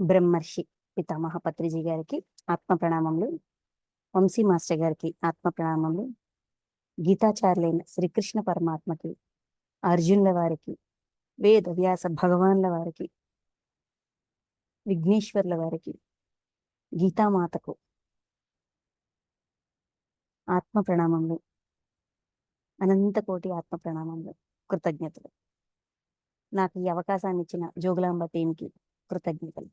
బ్రహ్మర్షి పితామహ పత్రిజీ గారికి ఆత్మ ప్రణామములు, వంశీ మాస్టర్ గారికి ఆత్మ ప్రణామములు, గీతాచార్యులైన శ్రీకృష్ణ పరమాత్మకి, అర్జునుల వారికి, వేద వ్యాస భగవాన్ల వారికి, విఘ్నేశ్వర్ల వారికి, గీతామాతకు ఆత్మ ప్రణామములు, అనంత కోటి ఆత్మ ప్రణామములు, కృతజ్ఞతలు. నాకు ఈ అవకాశాన్ని ఇచ్చిన జోగులాంబ టీంకి కృతజ్ఞతలు.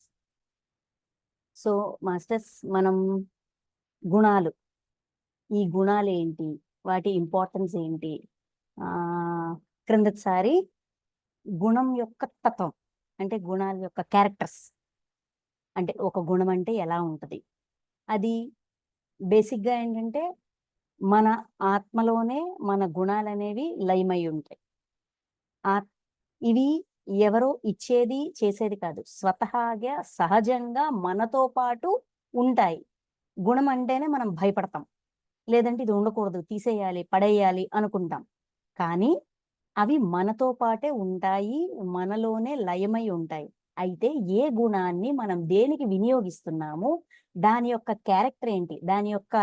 సో మాస్టర్స్, మనం గుణాలు, ఈ గుణాలు ఏంటి, వాటి ఇంపార్టెన్స్ ఏంటి, క్రిందటిసారి గుణం యొక్క తత్వం అంటే గుణాల యొక్క క్యారెక్టర్స్, అంటే ఒక గుణం అంటే ఎలా ఉంటుంది, అది బేసిక్గా ఏంటంటే మన ఆత్మలోనే మన గుణాలు అనేవి లయమై ఉంటాయి. ఇవి ఎవరో ఇచ్చేది చేసేది కాదు, స్వతహాగా సహజంగా మనతో పాటు ఉంటాయి. గుణం అంటేనే మనం భయపడతాం, లేదంటే ఇది ఉండకూడదు, తీసేయాలి, పడేయాలి అనుకుంటాం. కానీ అవి మనతో పాటే ఉంటాయి, మనలోనే లయమై ఉంటాయి. అయితే ఏ గుణాన్ని మనం దేనికి వినియోగిస్తున్నాము, దాని యొక్క క్యారెక్టర్ ఏంటి, దాని యొక్క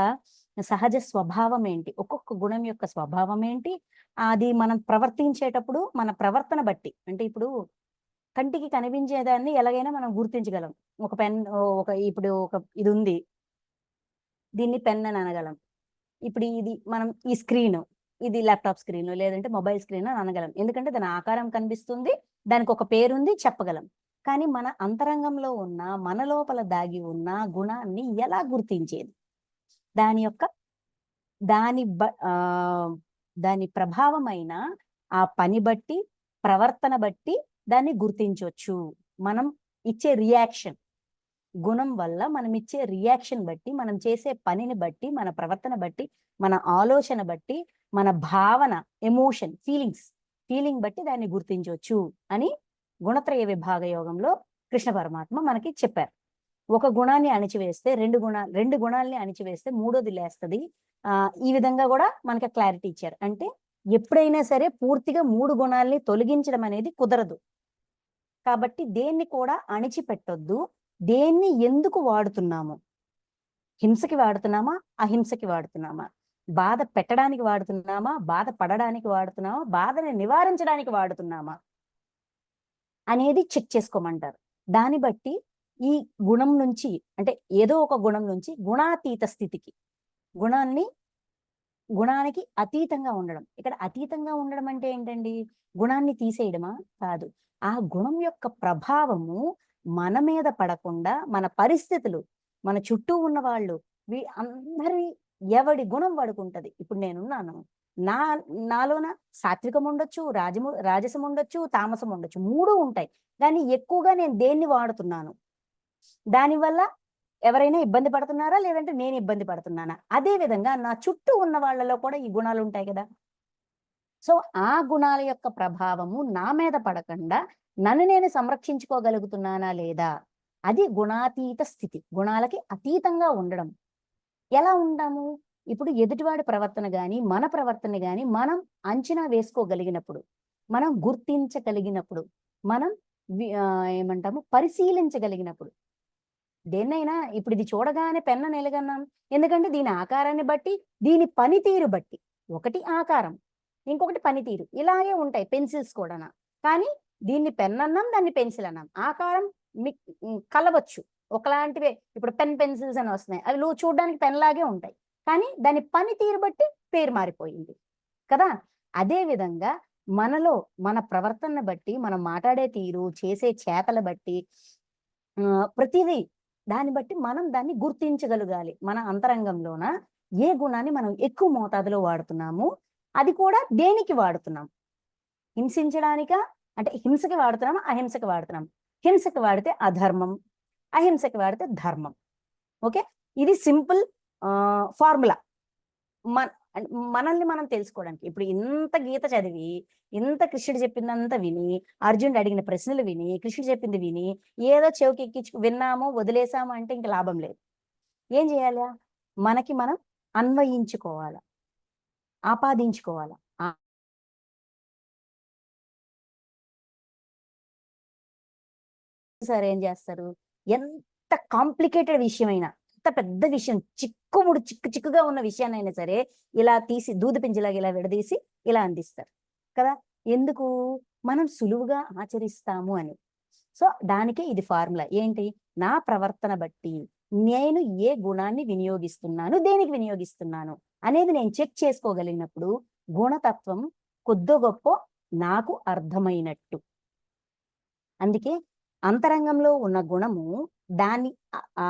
సహజ స్వభావం ఏంటి, ఒక్కొక్క గుణం యొక్క స్వభావం ఏంటి, అది మనం ప్రవర్తించేటప్పుడు మన ప్రవర్తన బట్టి, అంటే ఇప్పుడు కంటికి కనిపించేదాన్ని ఎలాగైనా మనం గుర్తించగలం. ఒక పెన్, ఇప్పుడు ఇది ఉంది, దీన్ని పెన్ అని అనగలం. ఇప్పుడు ఇది మనం ఈ స్క్రీన్, ఇది ల్యాప్టాప్ స్క్రీన్ లేదంటే మొబైల్ స్క్రీన్ అని అనగలం, ఎందుకంటే దాని ఆకారం కనిపిస్తుంది, దానికి ఒక పేరుంది, చెప్పగలం. కానీ మన అంతరంగంలో ఉన్న, మన లోపల దాగి ఉన్న గుణాన్ని ఎలా గుర్తించేది, దాని యొక్క దాని ప్రభావమైన ఆ పని బట్టి, ప్రవర్తన బట్టి దాన్ని గుర్తించవచ్చు. మనం ఇచ్చే రియాక్షన్, గుణం వల్ల మనం ఇచ్చే రియాక్షన్ బట్టి, మనం చేసే పనిని బట్టి, మన ప్రవర్తన బట్టి, మన ఆలోచన బట్టి, మన భావన, ఎమోషన్, ఫీలింగ్ బట్టి దాన్ని గుర్తించవచ్చు అని గుణత్రయ విభాగ యోగంలో కృష్ణ పరమాత్మ మనకి చెప్పారు. ఒక గుణాన్ని అణిచివేస్తే రెండు గుణాలని అణిచివేస్తే మూడోది లేస్తుంది. ఈ విధంగా కూడా మనకి క్లారిటీ ఇచ్చారు. అంటే ఎప్పుడైనా సరే పూర్తిగా మూడు గుణాలని తొలగించడం అనేది కుదరదు. కాబట్టి దేన్ని కూడా అణిచిపెట్టొద్దు. దేన్ని ఎందుకు వాడుతున్నాము, హింసకి వాడుతున్నామా, అహింసకి వాడుతున్నామా, బాధ పెట్టడానికి వాడుతున్నామా, బాధ పడడానికి వాడుతున్నామా, బాధని నివారించడానికి వాడుతున్నామా అనేది చెక్ చేసుకోమంటారు. దాన్ని బట్టి ఈ గుణం నుంచి, అంటే ఏదో ఒక గుణం నుంచి గుణాతీత స్థితికి, గుణానికి అతీతంగా ఉండడం. ఇక్కడ అతీతంగా ఉండడం అంటే ఏంటండి, గుణాన్ని తీసేయడమా కాదు, ఆ గుణం యొక్క ప్రభావము మన మీద పడకుండా, మన పరిస్థితులు, మన చుట్టూ ఉన్న వాళ్ళు, అందరి ఎవడి గుణం వాడుకుంటది. ఇప్పుడు నేనున్నాను, నాలోన సాత్వికం ఉండొచ్చు, రాజసం ఉండొచ్చు, తామసం ఉండొచ్చు, మూడు ఉంటాయి. కానీ ఎక్కువగా నేను దేన్ని వాడుతున్నాను, దానివల్ల ఎవరైనా ఇబ్బంది పడుతున్నారా, లేదంటే నేను ఇబ్బంది పడుతున్నానా, అదే విధంగా నా చుట్టూ ఉన్న వాళ్ళలో కూడా ఈ గుణాలు ఉంటాయి కదా. సో ఆ గుణాల యొక్క ప్రభావము నా మీద పడకుండా నన్ను నేను సంరక్షించుకోగలుగుతున్నానా లేదా, అది గుణాతీత స్థితి, గుణాలకి అతీతంగా ఉండడం. ఎలా ఉంటాము, ఇప్పుడు ఎదుటివాడి ప్రవర్తన కానీ మన ప్రవర్తన కానీ మనం అంచనా వేసుకోగలిగినప్పుడు, మనం గుర్తించగలిగినప్పుడు, మనం ఏమంటాము పరిశీలించగలిగినప్పుడు, దేన్నైనా ఇప్పుడు ఇది చూడగానే పెన్ను నిలగన్నాం, ఎందుకంటే దీని ఆకారాన్ని బట్టి, దీని పనితీరు బట్టి, ఒకటి ఆకారం, ఇంకొకటి పనితీరు, ఇలాగే ఉంటాయి పెన్సిల్స్ కూడా. కానీ దీన్ని పెన్ అన్నాం, దాన్ని పెన్సిల్ అన్నాం, ఆకారం కలవచ్చు ఒకలాంటివే. ఇప్పుడు పెన్సిల్స్ అని వస్తున్నాయి, అవి నువ్వు చూడడానికి పెన్ లాగే ఉంటాయి, కానీ దాని పనితీరు బట్టి పేరు మారిపోయింది కదా. అదే విధంగా మనలో మన ప్రవర్తన బట్టి, మనం మాట్లాడే తీరు, చేసే చేతల బట్టి, ప్రతిదీ దాన్ని బట్టి మనం దాన్ని గుర్తించగలగాలి. మన అంతరంగంలోన ఏ గుణాన్ని మనం ఎక్కువ మోతాదులో వాడుతున్నాము, అది కూడా దేనికి వాడుతున్నాం, హింసించడానికా, అంటే హింసకి వాడుతున్నామా, అహింసకి వాడుతున్నాం. హింసకి వాడితే అధర్మం, అహింసకి వాడితే ధర్మం. ఓకే, ఇది సింపుల్ ఫార్ములా మనల్ని మనం తెలుసుకోవడానికి. ఇప్పుడు ఇంత గీత చదివి, ఇంత కృష్ణుడు చెప్పిందంతా విని, అర్జునుడు అడిగిన ప్రశ్నలు విని, కృష్ణుడు చెప్పింది విని, ఏదో చెవికి ఎక్కించు విన్నాము వదిలేసాము అంటే ఇంక లాభం లేదు. ఏం చేయాలా, మనకి మనం అన్వయించుకోవాలా, ఆపాదించుకోవాలా. సార్ ఏం చేస్తారు, ఎంత కాంప్లికేటెడ్ విషయమైనా, ఎంత పెద్ద విషయం, చిక్కుగా ఉన్న విషయాన్నైనా సరే ఇలా తీసి దూది పింజలాగా ఇలా విడదీసి ఇలా అందిస్తారు కదా. ఎందుకు? మనం సులువుగా ఆచరిస్తాము అని. సో దానికే ఇది ఫార్ములా. ఏంటి? నా ప్రవర్తన బట్టి నేను ఏ గుణాన్ని వినియోగిస్తున్నాను, దేనికి వినియోగిస్తున్నాను అనేది నేను చెక్ చేసుకోగలిగినప్పుడు గుణతత్వం కొద్దో గొప్ప నాకు అర్థమైనట్టు. అందుకే అంతరంగంలో ఉన్న గుణము దాని ఆ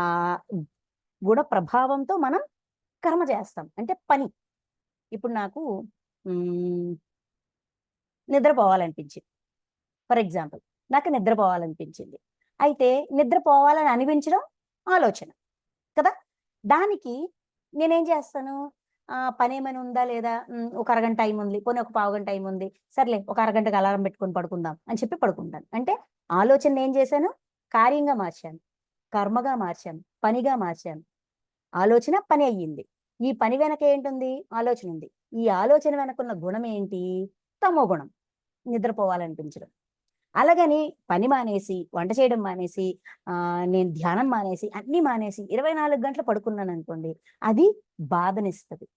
గుణ ప్రభావంతో మనం కర్మ చేస్తాం. అంటే పని. ఇప్పుడు నాకు నిద్రపోవాలనిపించింది. ఫర్ ఎగ్జాంపుల్, నాకు నిద్రపోవాలనిపించింది. అయితే నిద్రపోవాలని అనిపించడం ఆలోచన కదా. దానికి నేనేం చేస్తాను? పనేమైనా ఉందా లేదా? ఒక అరగంట టైం ఉంది, పోనీ ఒక పావుగంట టైం ఉంది, సర్లే ఒక అరగంటకి అలారం పెట్టుకొని పడుకుందాం అని చెప్పి పడుకుంటాను. అంటే ఆలోచన ఏం చేశాను? కార్యంగా మార్చాను, కర్మగా మార్చాను, పనిగా మార్చాను. ఆలోచన పని అయ్యింది. ఈ పని వెనక ఏంటుంది? ఆలోచన ఉంది. ఈ ఆలోచన వెనకున్న గుణం ఏంటి? తమో గుణం, నిద్రపోవాలనిపించడం. అలాగని పని మానేసి, వంట చేయడం మానేసి, నేను ధ్యానం మానేసి, అన్నీ మానేసి 24 గంటలు పడుకున్నాను అనుకోండి, అది బాధనిస్తుంది.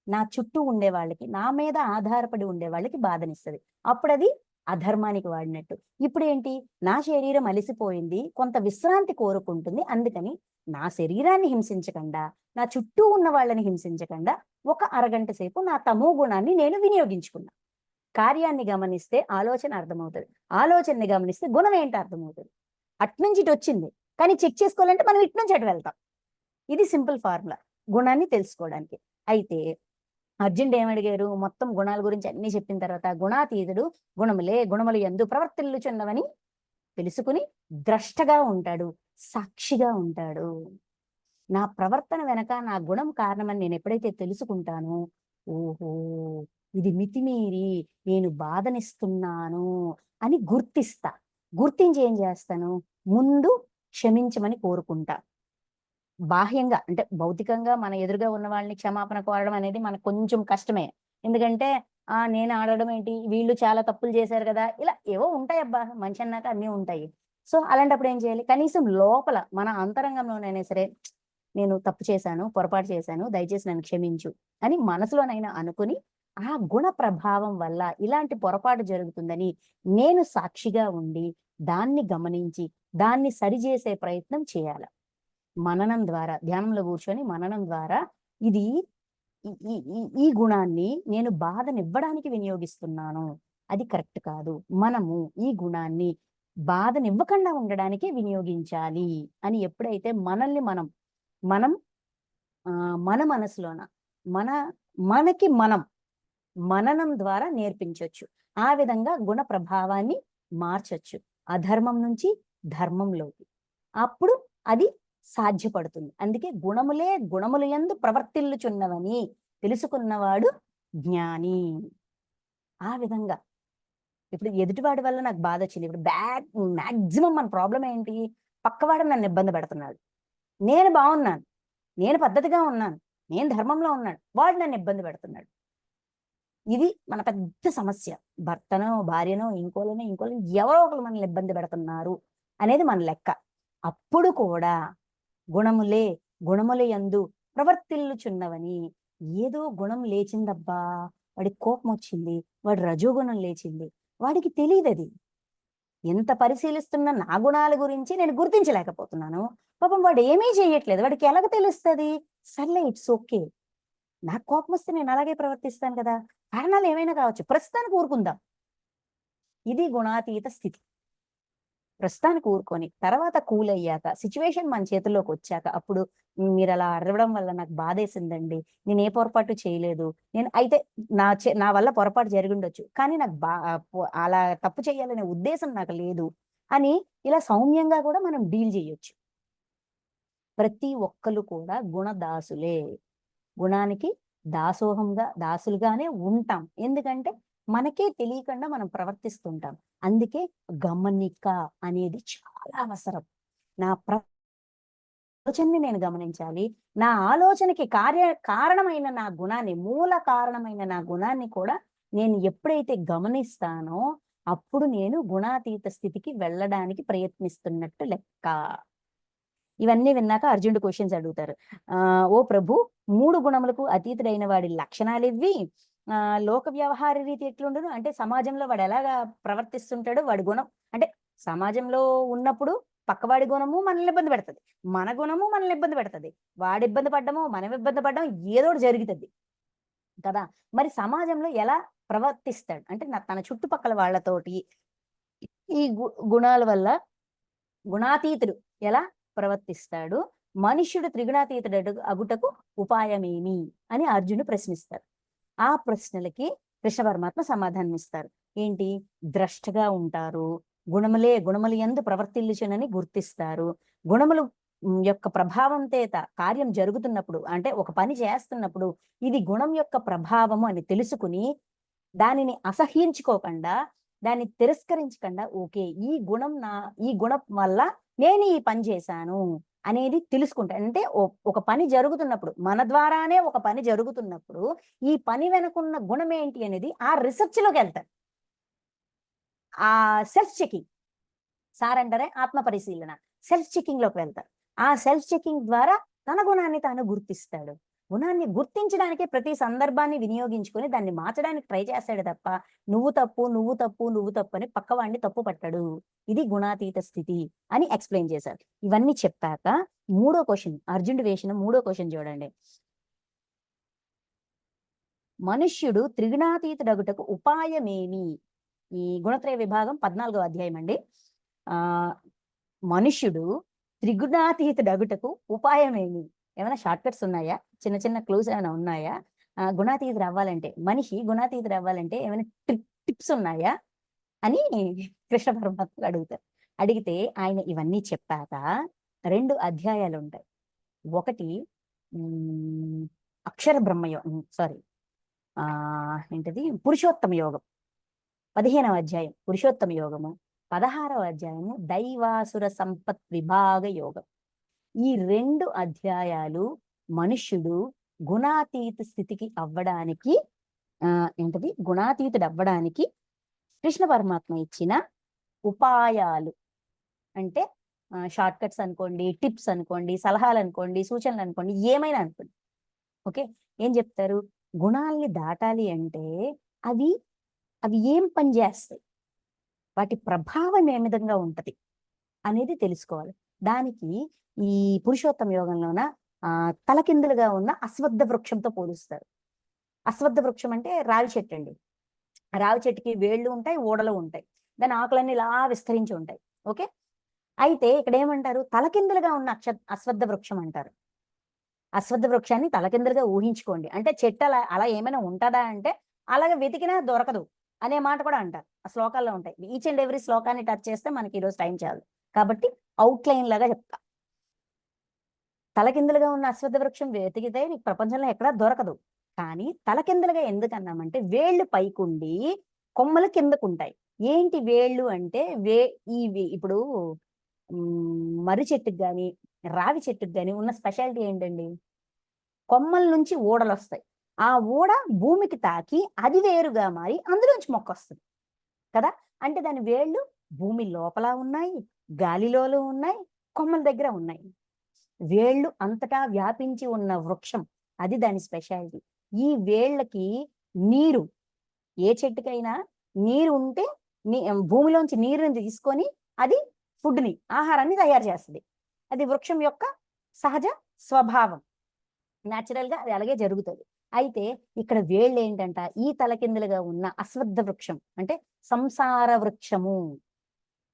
నా చుట్టూ ఉండే వాళ్ళకి, నా మీద ఆధారపడి ఉండే వాళ్ళకి బాధనిస్తుంది. అప్పుడు అది అధర్మానికి వాడినట్టు. ఇప్పుడు ఏంటి? నా శరీరం అలిసిపోయింది, కొంత విశ్రాంతి కోరుకుంటుంది. అందుకని నా శరీరాన్ని హింసించకుండా, నా చుట్టూ ఉన్న వాళ్ళని హింసించకుండా ఒక అరగంట సేపు నా తమో గుణాన్ని నేను వినియోగించుకున్నా. కార్యాన్ని గమనిస్తే ఆలోచన అర్థమవుతుంది, ఆలోచనని గమనిస్తే గుణం ఏంటో అర్థమవుతుంది. అట్నుంచి ఇటు వచ్చింది, కానీ చెక్ చేసుకోవాలంటే మనం ఇటు నుంచి అటు వెళ్తాం. ఇది సింపుల్ ఫార్ములా గుణాన్ని తెలుసుకోవడానికి. అయితే అర్జునుడు ఏమడిగారు? మొత్తం గుణాల గురించి అన్ని చెప్పిన తర్వాత, గుణాతీతుడు గుణములు యందు ప్రవర్తిల్లుచున్నవని తెలుసుకుని ద్రష్టగా ఉంటాడు, సాక్షిగా ఉంటాడు. నా ప్రవర్తన వెనక నా గుణం కారణమని నేను ఎప్పుడైతే తెలుసుకుంటానో, ఓహో ఇది మితిమీరి నేను బాధనిస్తున్నాను అని గుర్తిస్తా. గుర్తించి ఏం చేస్తాను? ముందు క్షమించమని కోరుకుంటా. బాహ్యంగా అంటే భౌతికంగా మన ఎదురుగా ఉన్న వాళ్ళని క్షమాపణ కోరడం అనేది మనకు కొంచెం కష్టమే. ఎందుకంటే నేను ఆడడం ఏంటి, వీళ్ళు చాలా తప్పులు చేశారు కదా, ఇలా ఏవో ఉంటాయి అబ్బా, మనిషి అన్నాక అన్నీ ఉంటాయి. సో అలాంటప్పుడు ఏం చేయాలి? కనీసం లోపల మన అంతరంగంలోనైనా సరే, నేను తప్పు చేశాను, పొరపాటు చేశాను, దయచేసి నన్ను క్షమించు అని మనసులోనైనా అనుకుని, ఆ గుణ ప్రభావం వల్ల ఇలాంటి పొరపాటు జరుగుతుందని నేను సాక్షిగా ఉండి దాన్ని గమనించి దాన్ని సరిచేసే ప్రయత్నం చేయాలి. మననం ద్వారా, ధ్యానంలో కూర్చొని మననం ద్వారా ఇది ఈ గుణాన్ని నేను బాధనివ్వడానికి వినియోగిస్తున్నాను, అది కరెక్ట్ కాదు. మనము ఈ గుణాన్ని బాధనివ్వకుండా ఉండడానికి వినియోగించాలి అని ఎప్పుడైతే మనల్ని మనం మన మనసులోన మనకి మనం మననం ద్వారా నేర్పించవచ్చు. ఆ విధంగా గుణ ప్రభావాన్ని మార్చొచ్చు, అధర్మం నుంచి ధర్మంలోకి. అప్పుడు అది సాధ్యపడుతుంది. అందుకే గుణములు యందు ప్రవర్తిల్లుచున్నవని తెలుసుకున్నవాడు జ్ఞాని. ఆ విధంగా ఇప్పుడు ఎదుటివాడి వల్ల నాకు బాధ వచ్చింది. ఇప్పుడు మాక్సిమం మన ప్రాబ్లం ఏంటి? పక్కవాడు నన్ను ఇబ్బంది పెడుతున్నాడు, నేను బాగున్నాను, నేను పద్ధతిగా ఉన్నాను, నేను ధర్మంలో ఉన్నాను, వాడు నన్ను ఇబ్బంది పెడుతున్నాడు. ఇది మన పెద్ద సమస్య. భర్తనో భార్యనో ఇంకోళ్ళనో ఎవరో ఒకరు మనల్ని ఇబ్బంది పెడుతున్నారు అనేది మన లెక్క. అప్పుడు కూడా గుణముల యందు ప్రవర్తిల్లుచున్నవని, ఏదో గుణం లేచిందబ్బా, వాడికి కోపం వచ్చింది, వాడి రజోగుణం లేచింది, వాడికి తెలియదు. అది ఎంత పరిశీలిస్తున్న నా గుణాల గురించి నేను గుర్తించలేకపోతున్నాను. పాపం వాడు ఏమీ చేయట్లేదు, వాడికి ఎలాగ తెలుస్తుంది? సర్లే, ఇట్స్ ఓకే, నాకు కోపం వస్తే నేను అలాగే ప్రవర్తిస్తాను కదా, కారణాలు ఏమైనా కావచ్చు, ప్రస్తుతానికి ఊరుకుందాం. ఇది గుణాతీత స్థితి. ప్రస్తుతానికి ఊరుకొని తర్వాత కూల్ అయ్యాక, సిచ్యువేషన్ మన చేతుల్లోకి వచ్చాక, అప్పుడు మీరు అలా అరవడం వల్ల నాకు బాధేసిందండి, నేను ఏ పొరపాటు చేయలేదు, నేను అయితే నా వల్ల పొరపాటు జరిగి ఉండొచ్చు, కానీ నాకు అలా తప్పు చేయాలనే ఉద్దేశం నాకు లేదు అని ఇలా సౌమ్యంగా కూడా మనం డీల్ చేయొచ్చు. ప్రతి ఒక్కరు కూడా గుణదాసులే. గుణానికి దాసులుగానే ఉంటాం. ఎందుకంటే మనకే తెలియకుండా మనం ప్రవర్తిస్తుంటాం. అందుకే గమనిక అనేది చాలా అవసరం. నా ఆలోచనని నేను గమనించాలి. నా ఆలోచనకి కారణమైన నా గుణాన్ని, మూల కారణమైన నా గుణాన్ని కూడా నేను ఎప్పుడైతే గమనిస్తానో అప్పుడు నేను గుణాతీత స్థితికి వెళ్ళడానికి ప్రయత్నిస్తున్నట్టు లెక్క. ఇవన్నీ విన్నాక అర్జునుడు క్వశ్చన్స్ అడుగుతారు. ఓ ప్రభు, 3 గుణములకు అతీతుడైన వాడి లక్షణాలు ఇవ్వి, లోక వ్యవహార రీతి ఎట్లుండును అంటే సమాజంలో వాడు ఎలాగా ప్రవర్తిస్తుంటాడు, వాడి గుణం అంటే సమాజంలో ఉన్నప్పుడు పక్కవాడి గుణము మనల్ని ఇబ్బంది పెడుతుంది, మన గుణము మనల్ని ఇబ్బంది పెడుతుంది, వాడి ఇబ్బంది పడ్డము మనం ఇబ్బంది పడ్డం ఏదో ఒకటి జరుగుతుంది కదా. మరి సమాజంలో ఎలా ప్రవర్తిస్తాడు అంటే తన చుట్టుపక్కల వాళ్ళతోటి ఈ గుణాల వల్ల గుణాతీతుడు ఎలా ప్రవర్తిస్తాడు, మనుష్యుడు త్రిగుణాతీతుడు అగుటకు ఉపాయమేమి అని అర్జునుడు ప్రశ్నిస్తారు. ఆ ప్రశ్నలకి కృష్ణ పరమాత్మ సమాధానం ఇస్తారు. ఏంటి? ద్రష్టగా ఉంటారు, గుణములు యందు ప్రవర్తిల్లుచునని గుర్తిస్తారు, గుణములు యొక్క ప్రభావం చేత కార్యం జరుగుతున్నప్పుడు అంటే ఒక పని చేస్తున్నప్పుడు ఇది గుణం యొక్క ప్రభావము అని తెలుసుకుని దానిని అసహ్యించుకోకుండా దాన్ని తిరస్కరించకుండా ఓకే ఈ గుణం వల్ల నేను ఈ పని చేశాను అనేది తెలుసుకుంటా. అంటే ఒక పని జరుగుతున్నప్పుడు మన ద్వారానే ఒక పని జరుగుతున్నప్పుడు ఈ పని వెనుకున్న గుణం ఏంటి అనేది ఆ రీసెర్చ్ లోకి వెళ్తారు. ఆ సెల్ఫ్ చెకింగ్ సార్ అంటారే ఆత్మ పరిశీలన, సెల్ఫ్ చెకింగ్ లోకి వెళ్తారు. ఆ సెల్ఫ్ చెకింగ్ ద్వారా తన గుణాన్ని తాను గుర్తిస్తాడు. గుణాన్ని గుర్తించడానికి ప్రతి సందర్భాన్ని వినియోగించుకొని దాన్ని మార్చడానికి ట్రై చేస్తాడు తప్ప నువ్వు తప్పు నువ్వు తప్పు నువ్వు తప్పు అని పక్కవాడిని తప్పు పట్టడు. ఇది గుణాతీత స్థితి అని ఎక్స్ప్లెయిన్ చేశారు. ఇవన్నీ చెప్పాక అర్జునుడు వేసిన 3వ క్వశ్చన్ చూడండి. మనుష్యుడు త్రిగుణాతీతుడగుటకు ఉపాయమేమి? ఈ గుణత్రయ విభాగం 14వ అధ్యాయం అండి. మనుష్యుడు త్రిగుణాతీతుడగుటకు ఉపాయమేమి? ఏమైనా షార్ట్ కట్స్ ఉన్నాయా? చిన్న చిన్న క్లూస్ ఏమైనా ఉన్నాయా? గుణాతీతుడు అవ్వాలంటే, మనిషి గుణాతీతుడు అవ్వాలంటే ఏమైనా టిప్స్ ఉన్నాయా అని కృష్ణ పరమాత్మ అడుగుతారు. అడిగితే ఆయన ఇవన్నీ చెప్పాక 2 అధ్యాయాలు ఉంటాయి. ఒకటి అక్షర బ్రహ్మయోగం, ఏంటది పురుషోత్తమ యోగం, 15వ అధ్యాయం పురుషోత్తమ యోగము, 16వ అధ్యాయము దైవాసుర సంపత్ విభాగ యోగం. ఈ 2 అధ్యాయాలు మనుష్యుడు గుణాతీత స్థితికి అవ్వడానికి గుణాతీతుడు అవ్వడానికి కృష్ణ పరమాత్మ ఇచ్చిన ఉపాయాలు. అంటే షార్ట్ కట్స్ అనుకోండి, టిప్స్ అనుకోండి, సలహాలు అనుకోండి, సూచనలు అనుకోండి, ఏమైనా అనుకోండి. ఓకే, ఏం చెప్తారు? గుణాల్ని దాటాలి అంటే అవి ఏం పని చేస్తాయి, వాటి ప్రభావం ఏ విధంగా ఉంటది అనేది తెలుసుకోవాలి. దానికి ఈ పురుషోత్తమ యోగంలోన తలకిందులుగా ఉన్న అశ్వత్థ వృక్షంతో పోలుస్తారు. అశ్వత్థ వృక్షం అంటే రావి చెట్టు అండి. రావి చెట్టుకి వేళ్ళు ఉంటాయి, ఊడలు ఉంటాయి, దాని ఆకులన్నీ ఇలా విస్తరించి ఉంటాయి. ఓకే, అయితే ఇక్కడ ఏమంటారు? తలకిందులుగా ఉన్న అశ్వత్థ వృక్షం అంటారు. అశ్వత్థ వృక్షాన్ని తలకిందులుగా ఊహించుకోండి. అంటే చెట్టు అలా ఏమైనా ఉంటుందా అంటే అలాగే వెతికినా దొరకదు అనే మాట కూడా అంటారు. ఆ శ్లోకాల్లో ఉంటాయి. ఈచ్ అండ్ ఎవ్రీ శ్లోకాన్ని టచ్ చేస్తే మనకి ఈరోజు టైం చాలు కాబట్టి అవుట్లైన్ లాగా చెప్తా. తలకిందులుగా ఉన్న అశ్వత్థ వృక్షం వెతికితే నీకు ప్రపంచంలో ఎక్కడా దొరకదు. కానీ తలకిందులుగా ఎందుకన్నామంటే వేళ్ళు పైకుండి కొమ్మలు కిందకుంటాయి. ఏంటి వేళ్ళు అంటే ఇప్పుడు మర్రి చెట్టుకు కానీ రావి చెట్టుకు కానీ ఉన్న స్పెషాలిటీ ఏంటండి? కొమ్మల నుంచి ఊడలు వస్తాయి. ఆ ఊడ భూమికి తాకి అది వేరుగా మారి అందులోంచి మొక్క వస్తుంది కదా. అంటే దాని వేళ్ళు భూమి లోపల ఉన్నాయి, గాలిలో ఉన్నాయి, కొమ్మల దగ్గర ఉన్నాయి. వేళ్ళు అంతటా వ్యాపించి ఉన్న వృక్షం, అది దాని స్పెషాలిటీ. ఈ వేళ్ళకి నీరు, ఏ చెట్టుకైనా నీరు ఉంటే భూమిలోంచి నీరుని తీసుకొని అది ఫుడ్ని, ఆహారాన్ని తయారు చేస్తుంది. అది వృక్షం యొక్క సహజ స్వభావం. న్యాచురల్ గా అది అలాగే జరుగుతుంది. అయితే ఇక్కడ వేళ్ళు ఏంటంట, ఈ తలకిందులుగా ఉన్న అశ్వత్థ వృక్షం అంటే సంసార వృక్షము.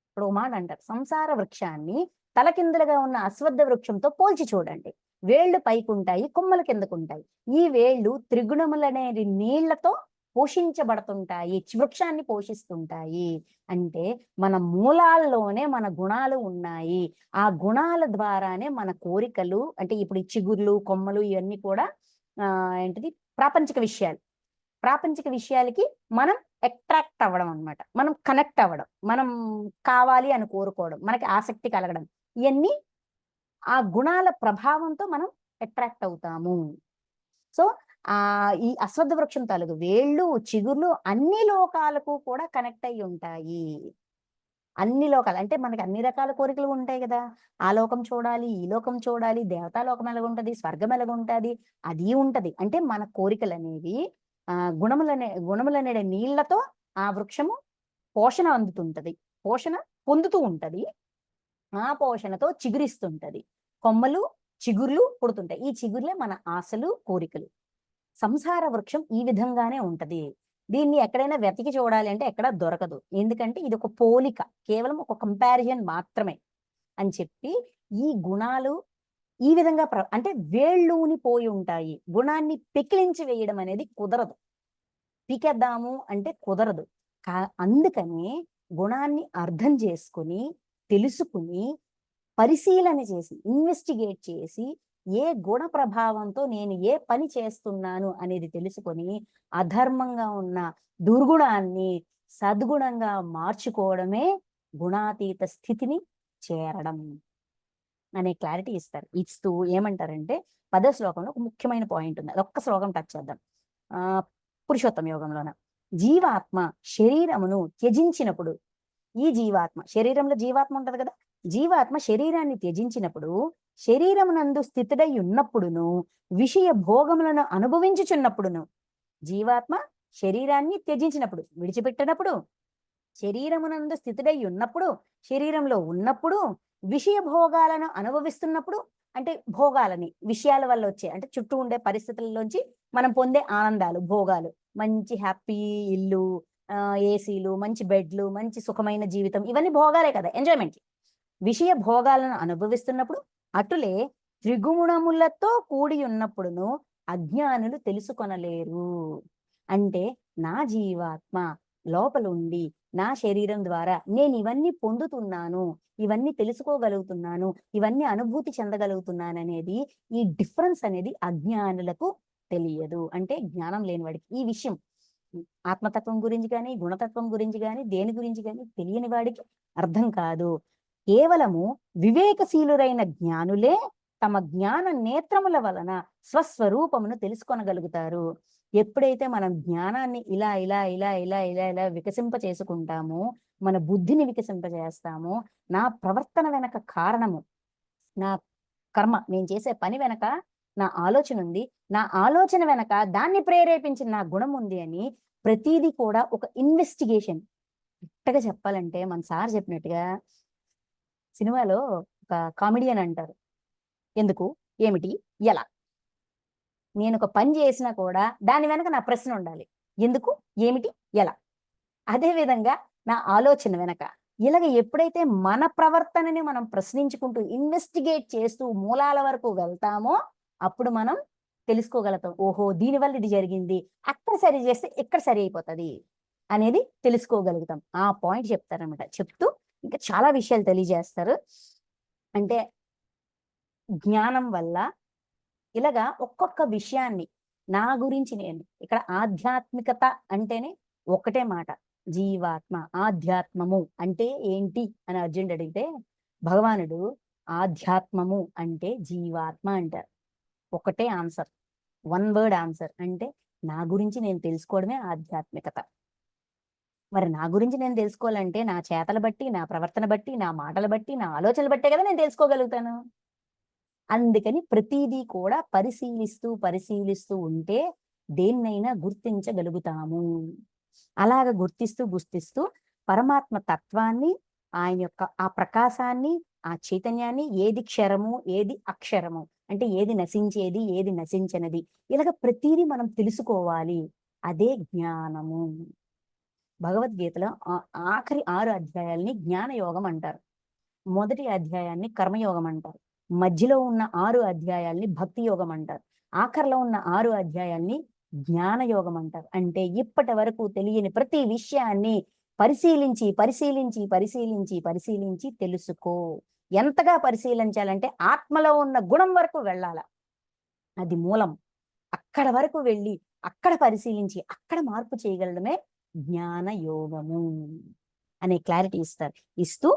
ఇప్పుడు ఒక మాట అంటారు, సంసార వృక్షాన్ని తలకిందులుగా ఉన్న అశ్వత్థ వృక్షంతో పోల్చి చూడండి. వేళ్ళు పైకుంటాయి, కొమ్మల కిందకుంటాయి. ఈ వేళ్ళు త్రిగుణములనేది నీళ్లతో పోషించబడుతుంటాయి, వృక్షాన్ని పోషిస్తుంటాయి. అంటే మన మూలాల్లోనే మన గుణాలు ఉన్నాయి. ఆ గుణాల ద్వారానే మన కోరికలు, అంటే ఇప్పుడు ఈ చిగుర్లు, కొమ్మలు ఇవన్నీ కూడా ఏంటిది ప్రాపంచిక విషయాలు. ప్రాపంచిక విషయాలకి మనం అట్రాక్ట్ అవ్వడం అనమాట, మనం కనెక్ట్ అవ్వడం, మనం కావాలి అని కోరుకోవడం, మనకి ఆసక్తి కలగడం, ఇవన్నీ ఆ గుణాల ప్రభావంతో మనం అట్రాక్ట్ అవుతాము. సో ఈ అశ్వత్థ వృక్షం తాలూకు వేళ్ళు, చిగుర్లు అన్ని లోకాలకు కూడా కనెక్ట్ అయి ఉంటాయి. అన్ని లోకాలు అంటే మనకి అన్ని రకాల కోరికలు ఉంటాయి కదా. ఆ లోకం చూడాలి, ఈ లోకం చూడాలి, దేవతా లోకం ఎలాగుంటది, స్వర్గం ఎలాగుంటది, అది ఉంటది. అంటే మన కోరికలు అనేవి గుణములనే నీళ్లతో ఆ వృక్షము పోషణ అందుతుంటది, పోషణ పొందుతూ ఉంటది. ఆ పోషణతో చిగురిస్తుంటది, కొమ్మలు చిగుర్లు పుడుతుంటాయి. ఈ చిగుర్లే మన ఆశలు, కోరికలు. సంసార వృక్షం ఈ విధంగానే ఉంటది. దీన్ని ఎక్కడైనా వెతికి చూడాలి అంటే ఎక్కడ దొరకదు. ఎందుకంటే ఇది ఒక పోలిక, కేవలం ఒక కంపారిజన్ మాత్రమే అని చెప్పి ఈ గుణాలు ఈ విధంగా అంటే వేళ్ళూని పోయి ఉంటాయి. గుణాన్ని పెకిలించి వేయడం అనేది కుదరదు. పీకేద్దాము అంటే కుదరదు. అందుకని గుణాన్ని అర్థం చేసుకుని, తెలుసుకుని, పరిశీలన చేసి, ఇన్వెస్టిగేట్ చేసి, ఏ గుణ ప్రభావంతో నేను ఏ పని చేస్తున్నాను అనేది తెలుసుకొని, అధర్మంగా ఉన్న దుర్గుణాన్ని సద్గుణంగా మార్చుకోవడమే గుణాతీత స్థితిని చేరడం అనే క్లారిటీ ఇస్తారు. ఇస్తూ ఏమంటారంటే 10వ శ్లోకంలో ఒక ముఖ్యమైన పాయింట్ ఉంది. అదొక్క శ్లోకం టచ్ చేద్దాం. పురుషోత్తమ యోగంలోన జీవాత్మ శరీరమును త్యజించినప్పుడు, ఈ జీవాత్మ శరీరంలో జీవాత్మ ఉంటది కదా, జీవాత్మ శరీరాన్ని త్యజించినప్పుడు, శరీరమునందు స్థితుడై ఉన్నప్పుడును, విషయ భోగములను అనుభవించుచున్నప్పుడును, జీవాత్మ శరీరాన్ని త్యజించినప్పుడు, విడిచిపెట్టినప్పుడు, శరీరమునందు స్థితుడై ఉన్నప్పుడు, శరీరంలో ఉన్నప్పుడు, విషయ భోగాలను అనుభవిస్తున్నప్పుడు, అంటే భోగాలని విషయాల వల్ల వచ్చే అంటే చుట్టూ ఉండే పరిస్థితుల్లోంచి మనం పొందే ఆనందాలు, భోగాలు, మంచి హ్యాపీ ఇల్లు, ఏసీలు, మంచి బెడ్లు, మంచి సుఖమైన జీవితం, ఇవన్నీ భోగాలే కదా, ఎంజాయ్మెంట్. విషయ భోగాలను అనుభవిస్తున్నప్పుడు అటులే త్రిగుణములతో కూడి ఉన్నప్పుడును అజ్ఞానులు తెలుసుకొనలేరు. అంటే నా జీవాత్మ లోపలుండి నా శరీరం ద్వారా నేను ఇవన్నీ పొందుతున్నాను, ఇవన్నీ తెలుసుకోగలుగుతున్నాను, ఇవన్నీ అనుభూతి చెందగలుగుతున్నాను అనేది, ఈ డిఫరెన్స్ అనేది అజ్ఞానులకు తెలియదు. అంటే జ్ఞానం లేని వాడికి ఈ విషయం ఆత్మతత్వం గురించి కానీ, గుణతత్వం గురించి కానీ, దేని గురించి కానీ తెలియని వాడికి అర్థం కాదు. కేవలము వివేకశీలురైన జ్ఞానులే తమ జ్ఞాన నేత్రముల వలన స్వస్వరూపమును తెలుసుకొనగలుగుతారు. ఎప్పుడైతే మనం జ్ఞానాన్ని ఇలా ఇలా ఇలా ఇలా ఇలా ఇలా వికసింప చేసుకుంటామో, మన బుద్ధిని వికసింపజేస్తామో, నా ప్రవర్తన వెనక కారణము, నా కర్మ, నేను చేసే పని వెనక నా ఆలోచన ఉంది, నా ఆలోచన వెనక దాన్ని ప్రేరేపించిన నా గుణం ఉంది అని ప్రతిదీ కూడా ఒక ఇన్వెస్టిగేషన్. కరెక్ట్గా చెప్పాలంటే మన సార్ చెప్పినట్టుగా సినిమాలో ఒక కామెడియన్ అంటారు, ఎందుకు, ఏమిటి, ఎలా. నేను ఒక పని చేసినా కూడా దాని వెనక నా ప్రశ్న ఉండాలి, ఎందుకు, ఏమిటి, ఎలా. అదే విధంగా నా ఆలోచన వెనక ఇలాగ ఎప్పుడైతే మన ప్రవర్తనని మనం ప్రశ్నించుకుంటూ ఇన్వెస్టిగేట్ చేస్తూ మూలాల వరకు వెళ్తామో అప్పుడు మనం తెలుసుకోగలుగుతాం. ఓహో, దీనివల్ల ఇది జరిగింది, అక్కడ సరి చేస్తే ఇక్కడ సరి అయిపోతుంది అనేది తెలుసుకోగలుగుతాం. ఆ పాయింట్ చెప్తారనమాట. చెప్తూ ఇంకా చాలా విషయాలు తెలియజేస్తారు. అంటే జ్ఞానం వల్ల ఇలాగా ఒక్కొక్క విషయాన్ని నా గురించి నేను ఇక్కడ ఆధ్యాత్మికత అంటేనే ఒకటే మాట, జీవాత్మ. ఆధ్యాత్మము అంటే ఏంటి అని అర్జునుడు అడిగితే భగవానుడు ఆధ్యాత్మము అంటే జీవాత్మ అంటారు. ఒకటే ఆన్సర్, వన్ వర్డ్ ఆన్సర్. అంటే నా గురించి నేను తెలుసుకోవడమే ఆధ్యాత్మికత. మరి నా గురించి నేను తెలుసుకోవాలంటే నా చేతల బట్టి, నా ప్రవర్తన బట్టి, నా మాటల బట్టి, నా ఆలోచనలు బట్టే కదా నేను తెలుసుకోగలుగుతాను. అందుకని ప్రతిదీ కూడా పరిశీలిస్తూ పరిశీలిస్తూ ఉంటే దేన్నైనా గుర్తించగలుగుతాము. అలాగ గుర్తిస్తూ పరమాత్మ తత్వాన్ని, ఆయన యొక్క ఆ ప్రకాశాన్ని, ఆ చైతన్యాన్ని, ఏది క్షరము ఏది అక్షరము, అంటే ఏది నశించేది ఏది నశించనిది, ఇలాగ ప్రతిదీ మనం తెలుసుకోవాలి. అదే జ్ఞానము. భగవద్గీతలో ఆఖరి 6 అధ్యాయాల్ని జ్ఞాన యోగం అంటారు. మొదటి అధ్యాయాన్ని కర్మయోగం అంటారు. మధ్యలో ఉన్న 6 అధ్యాయాల్ని భక్తి యోగం అంటారు. ఆఖరిలో ఉన్న 6 అధ్యాయాల్ని జ్ఞాన యోగం అంటారు. అంటే ఇప్పటి వరకు తెలియని ప్రతి విషయాన్ని పరిశీలించి పరిశీలించి పరిశీలించి పరిశీలించి తెలుసుకో. ఎంతగా పరిశీలించాలంటే ఆత్మలో ఉన్న గుణం వరకు వెళ్ళాల, అది మూలం. అక్కడ వరకు వెళ్ళి అక్కడ పరిశీలించి అక్కడ మార్పు చేయగలడమే జ్ఞాన యోగము అనే క్లారిటీ ఇస్తారు. ఇస్తూ